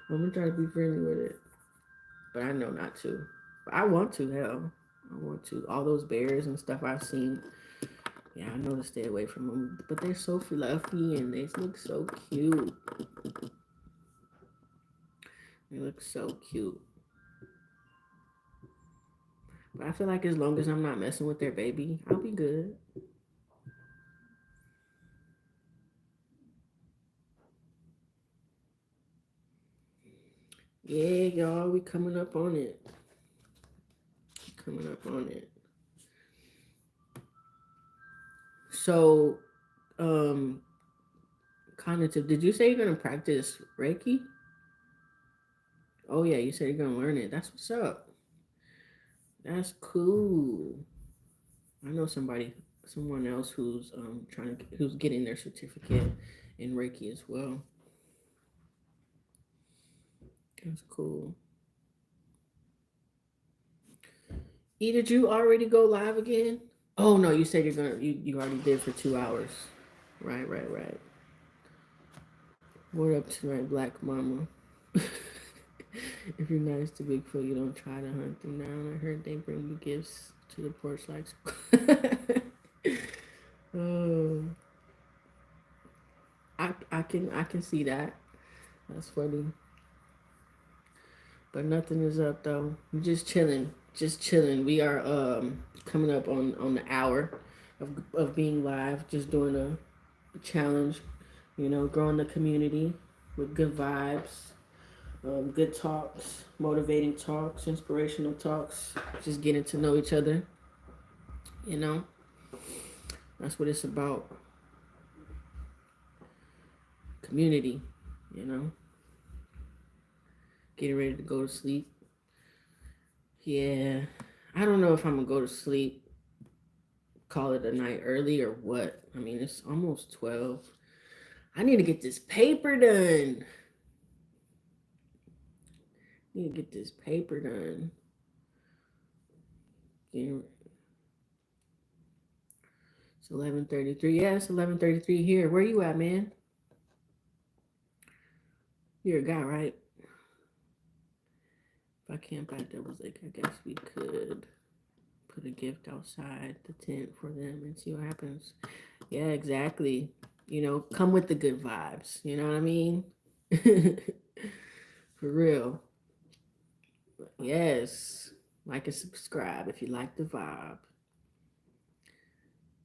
I'm gonna try to be friendly with it. But I know not to. But I want to, hell. I want to. All those bears and stuff I've seen. Yeah, I know to stay away from them. But they're so fluffy and they look so cute. They look so cute. But I feel like as long as I'm not messing with their baby, I'll be good. Yeah, y'all, we coming up on it. Coming up on it. So, um, cognitive, did you say you're gonna practice Reiki? Oh yeah, you said you're gonna learn it. That's what's up. That's cool. I know someone else who's who's getting their certificate in Reiki as well. That's cool. E, did you already go live again? Oh no, you said you already did for 2 hours. Right, right, right. What up tonight, Black Mama? If you're nice to Bigfoot, you don't try to hunt them down. I heard they bring you gifts to the porch like. Oh, I can see that. That's funny. But nothing is up though. We're just chilling. Just chilling. We are coming up on the hour of being live, just doing a challenge, growing the community with good vibes, good talks, motivating talks, inspirational talks, just getting to know each other, you know. That's what it's about. Community, you know. Getting ready to go to sleep. Yeah. I don't know if I'm gonna go to sleep, call it a night early or what. I mean, it's almost 12. I need to get this paper done. Need to get this paper done. Getting, it's 11:33. Yeah, it's 11:33 here. Where you at, man? You're a guy, right? If I camp at Devil's Lake, I guess we could put a gift outside the tent for them and see what happens. Yeah, exactly. Come with the good vibes. You know what I mean? For real. Yes. Like and subscribe if you like the vibe.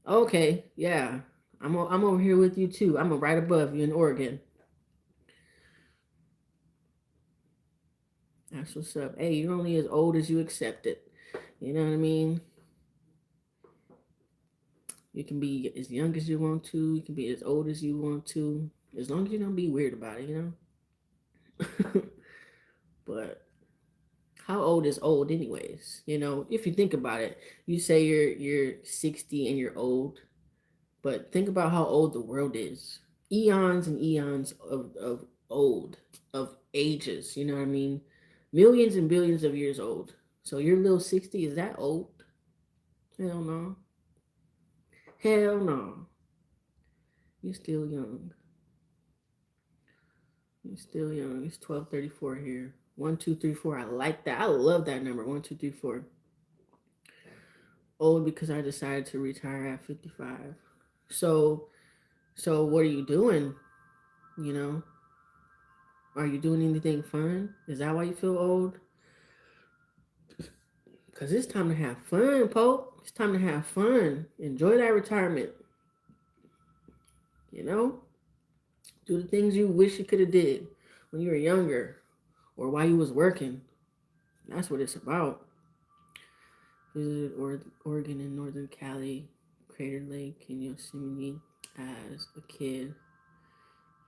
Okay, yeah. I'm over here with you too. I'm right above you in Oregon. That's what's up. Hey, you're only as old as you accept it. You know what I mean? You can be as young as you want to. You can be as old as you want to. As long as you don't be weird about it, you know? But how old is old anyways? You know, if you think about it, you say you're 60 and you're old, but think about how old the world is. Eons and eons of old, of ages, you know what I mean? Millions and billions of years old. So your little 60, is that old? Hell no. Hell no. You're still young. You're still young. It's 12:34 here. 1, 2, 3, 4. I like that. I love that number. 1, 2, 3, 4. Old because I decided to retire at 55. So what are you doing? You know, are you doing anything fun? Is that why you feel old? Cause it's time to have fun, Pope. It's time to have fun. Enjoy that retirement. You know, do the things you wish you could have did when you were younger, or while you was working. That's what it's about. Visited Oregon and Northern Cali, Crater Lake, and Yosemite as a kid.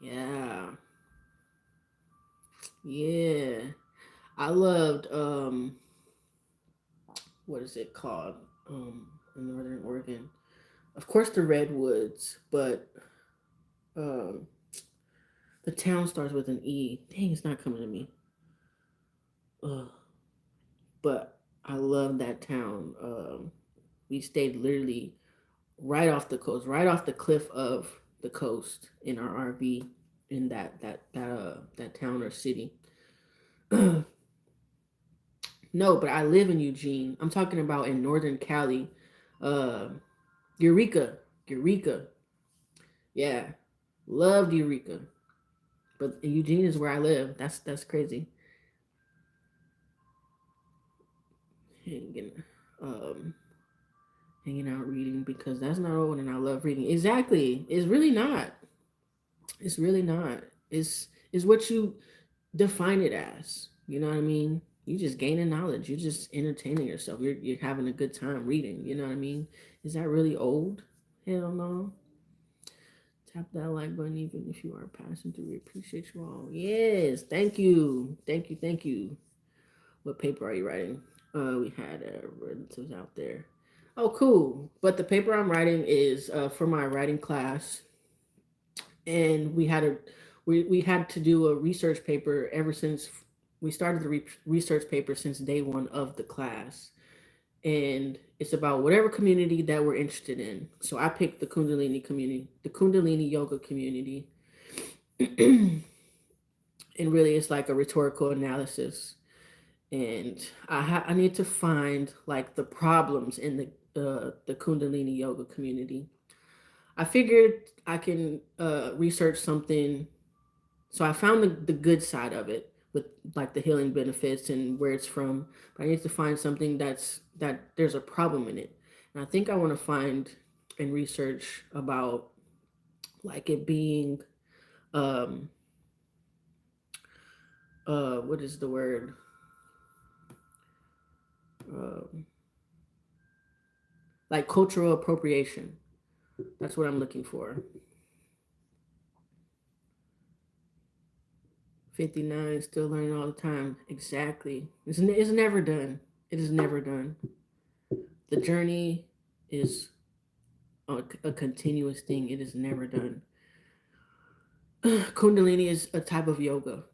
Yeah, yeah. I loved what is it called? In Northern Oregon. Of course, the redwoods, but um, the town starts with an E. Dang, it's not coming to me. Ugh. But I love that town. We stayed literally right off the coast, right off the cliff of the coast in our RV in that town or city. No, but I live in Eugene. I'm talking about in Northern Cali, uh, Eureka, Eureka. Yeah, loved Eureka, but Eugene is where I live. That's crazy. Hanging, um, hanging out reading because that's not old, and I love reading. Exactly, it's really not. It's really not. It's what you define it as. You know what I mean? You just gaining knowledge. You're just entertaining yourself. You're having a good time reading. You know what I mean? Is that really old? Hell no. Tap that like button even if you are passing through. We appreciate you all. Yes, thank you, thank you, thank you. What paper are you writing? We had relatives out there. Oh, cool. But the paper I'm writing is for my writing class, and we had to do a research paper ever since we started the research paper since day one of the class, and it's about whatever community that we're interested in. So I picked the Kundalini community, the Kundalini yoga community, and really it's like a rhetorical analysis. And I need to find like the problems in the Kundalini yoga community. I figured I can research something. So I found the good side of it with like the healing benefits and where it's from. But I need to find something that there's a problem in it. And I think I want to find and research about like it being um what is the word? Um like cultural appropriation. That's what I'm looking for. 59, still learning all the time. Exactly. It's never done. It is never done. The journey is a continuous thing. It is never done. Kundalini is a type of yoga.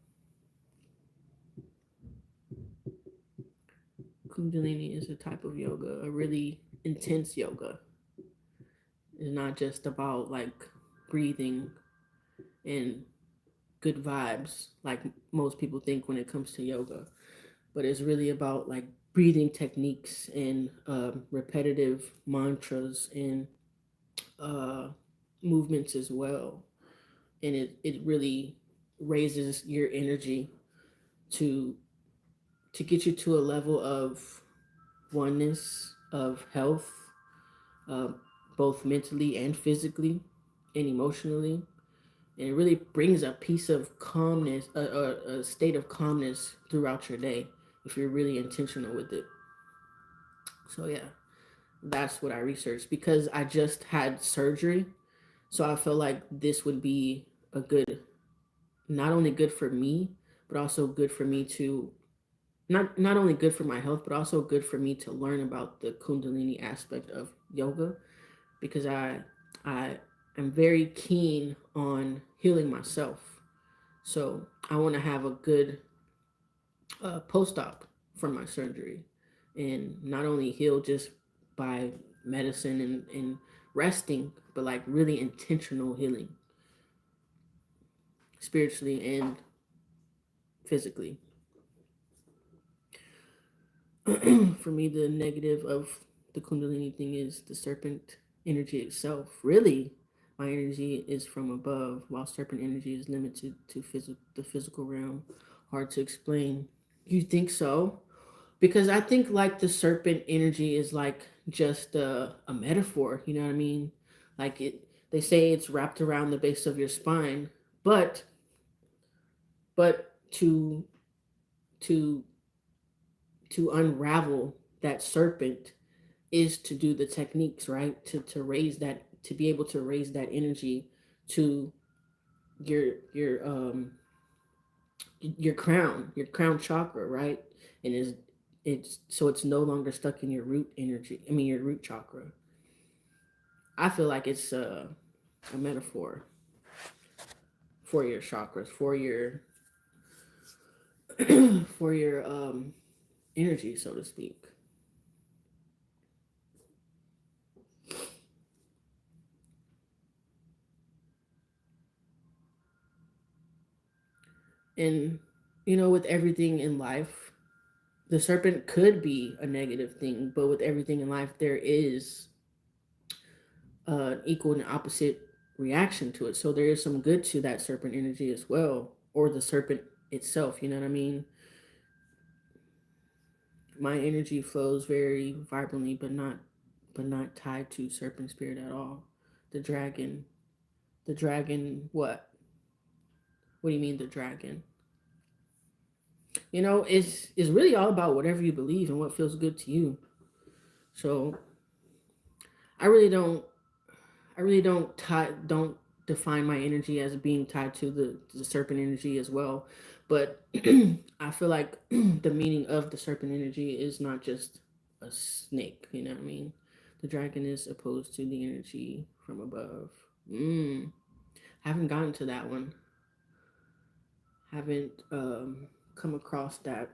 Kundalini is a type of yoga, a really intense yoga. It's not just about like breathing and good vibes like most people think when it comes to yoga, but it's really about like breathing techniques and repetitive mantras and uh, movements as well. And it really raises your energy to get you to a level of oneness of health, uh, both mentally and physically and emotionally. And it really brings a piece of calmness, a state of calmness throughout your day if you're really intentional with it. So, yeah, that's what I researched because I just had surgery. So I felt like this would be a good, not only good for me, but also good for me to not only good for my health, but also good for me to learn about the Kundalini aspect of yoga because I am very keen on healing myself. So I want to have a good post-op from my surgery, and not only heal just by medicine and resting, but like really intentional healing, spiritually and physically. For me, the negative of the Kundalini thing is the serpent energy itself. Really, my energy is from above, while serpent energy is limited to the physical realm. Hard to explain. You think so? Because I think like the serpent energy is like just a metaphor. You know what I mean? Like it, they say it's wrapped around the base of your spine, but to to to unravel that serpent is to do the techniques, right? To raise that, to be able to raise that energy to your your crown chakra, right? And is it's so it's no longer stuck in your root energy. I mean your root chakra. I feel like it's a metaphor for your chakras, for your energy, so to speak. And with everything in life, the serpent could be a negative thing, but with everything in life, there is equal and opposite reaction to it. So there is some good to that serpent energy as well, or the serpent itself. You know what I mean? My energy flows very vibrantly, but not tied to serpent spirit at all. The dragon, the dragon. What? What do you mean the dragon? It's really all about whatever you believe and what feels good to you. So I really don't don't define my energy as being tied to the serpent energy as well, but I feel like the meaning of the serpent energy is not just a snake. You know what I mean? The dragon is opposed to the energy from above. Haven't gotten to that one. Haven't come across that.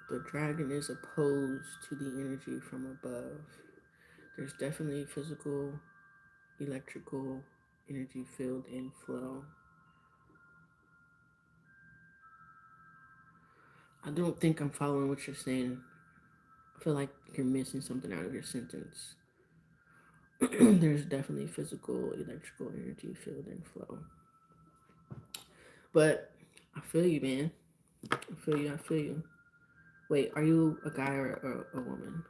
The dragon is opposed to the energy from above. There's definitely physical, electrical, energy field and flow. I don't think I'm following what you're saying. I feel like you're missing something out of your sentence. There's definitely physical, electrical, energy field and flow. But I feel you, man. I feel you. I feel you. Wait, are you a guy or a woman?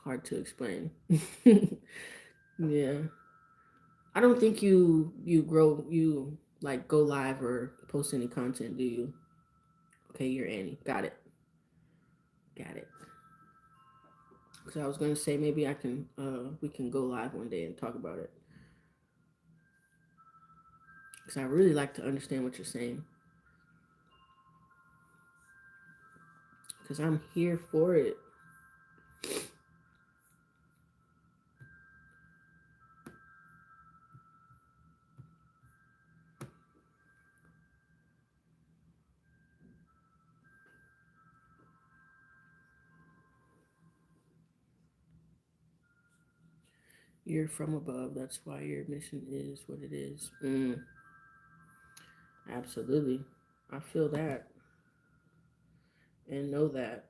Hard to explain. Yeah. I don't think you like go live or post any content, do you? Okay, you're Annie. Got it. Got it. Because I was gonna say maybe I can we can go live one day and talk about it. Because I really like to understand what you're saying. Because I'm here for it. You're from above. That's why your mission is what it is. Absolutely. I feel that and know that.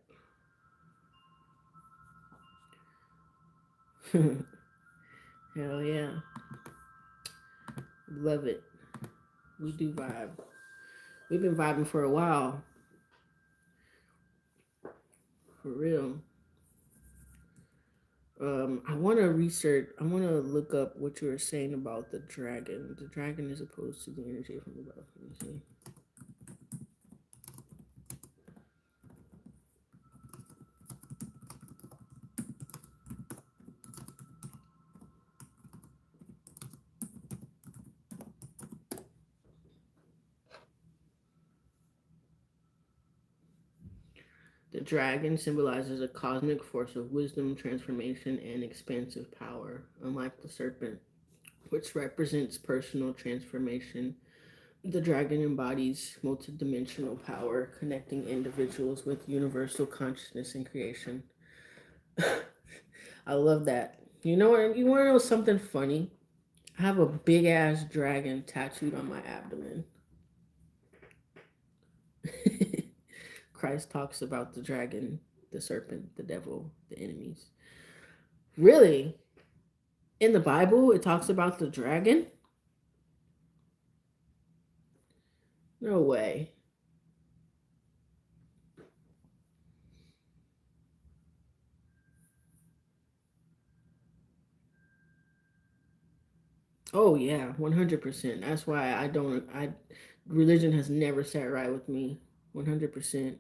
Hell yeah. Love it. We do vibe. We've been vibing for a while. For real. I want to research. I want to look up what you were saying about the dragon. The dragon is opposed to the energy from above. Let me see. The dragon symbolizes a cosmic force of wisdom, transformation, and expansive power. Unlike the serpent, which represents personal transformation, the dragon embodies multidimensional power, connecting individuals with universal consciousness and creation. I love that. You know what? You want to know something funny? I have a big ass dragon tattooed on my abdomen. Christ talks about the dragon, the serpent, the devil, the enemies. Really? In the Bible, it talks about the dragon? No way. Oh yeah, 100%. That's why I don't. I religion has never sat right with me. 100%.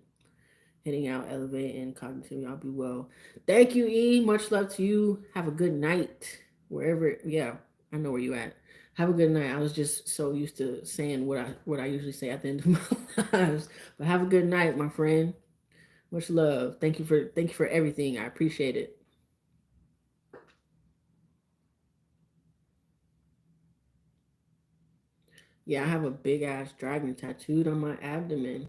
Heading out, elevate, and cognitively, I'll be well. Thank you, E. Much love to you. Have a good night. Wherever, yeah, I know where you at. Have a good night. I was just so used to saying what I usually say at the end of my lives. But have a good night, my friend. Much love. Thank you for everything. I appreciate it. Yeah, I have a big ass dragon tattooed on my abdomen.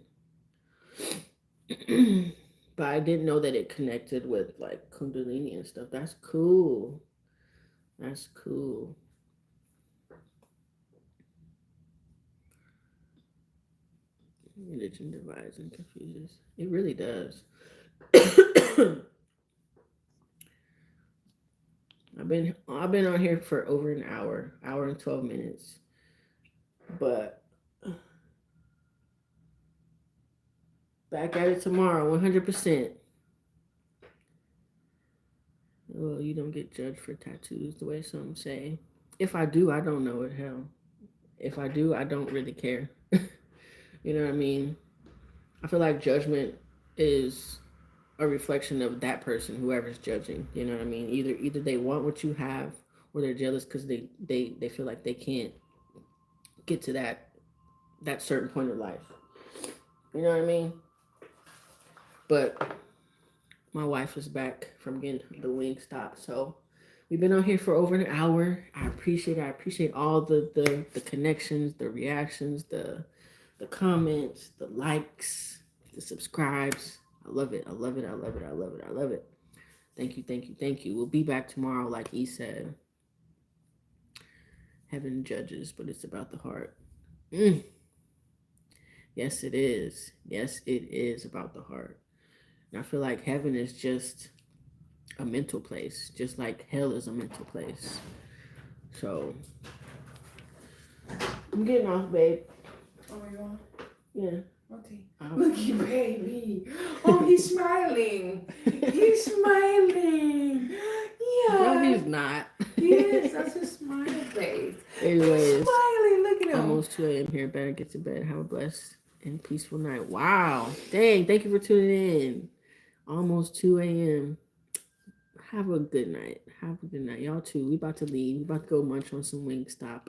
But I didn't know that it connected with like Kundalini and stuff. That's cool. That's cool. Religion divides and confuses. It really does. I've been on here for over an hour and 12 minutes. But back at it tomorrow, 100%. Well, you don't get judged for tattoos the way some say. If I do, I don't know it. Hell, if I do, I don't really care. You know what I mean? I feel like judgment is a reflection of that person, whoever's judging. You know what I mean? Either they want what you have, or they're jealous because they feel like they can't get to that certain point of life. You know what I mean? But my wife is back from getting the wing stop, so we've been on here for over an hour. I appreciate it. I appreciate all the connections, the reactions, the comments, the likes, the subscribes. I love it. I love it. I love it. I love it. I love it. Thank you. Thank you. Thank you. We'll be back tomorrow, like he said. Heaven judges, but it's about the heart. Mm. Yes, it is. Yes, it is about the heart. And I feel like heaven is just a mental place, just like hell is a mental place. So I'm getting off, babe. Oh, you want? Yeah. Okay. Looky, baby. Oh, he's smiling. He's smiling. Yeah. No, he's not. He is. That's a smile face. Anyways, He's smiling. Look at him. almost 2 a.m. here. Better get to bed. Have a blessed and peaceful night. Wow. Dang. Thank you for tuning in. Almost 2 a.m. Have a good night. Have a good night. Y'all too. We about to leave. We about to go munch on some Wingstop.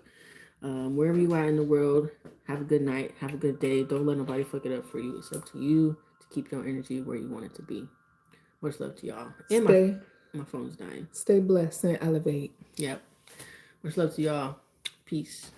Wherever you are in the world, have a good night. Have a good day. Don't let nobody fuck it up for you. It's up to you to keep your energy where you want it to be. Much love to y'all. And my phone's dying. Stay blessed and elevate. Yep. Much love to y'all. Peace.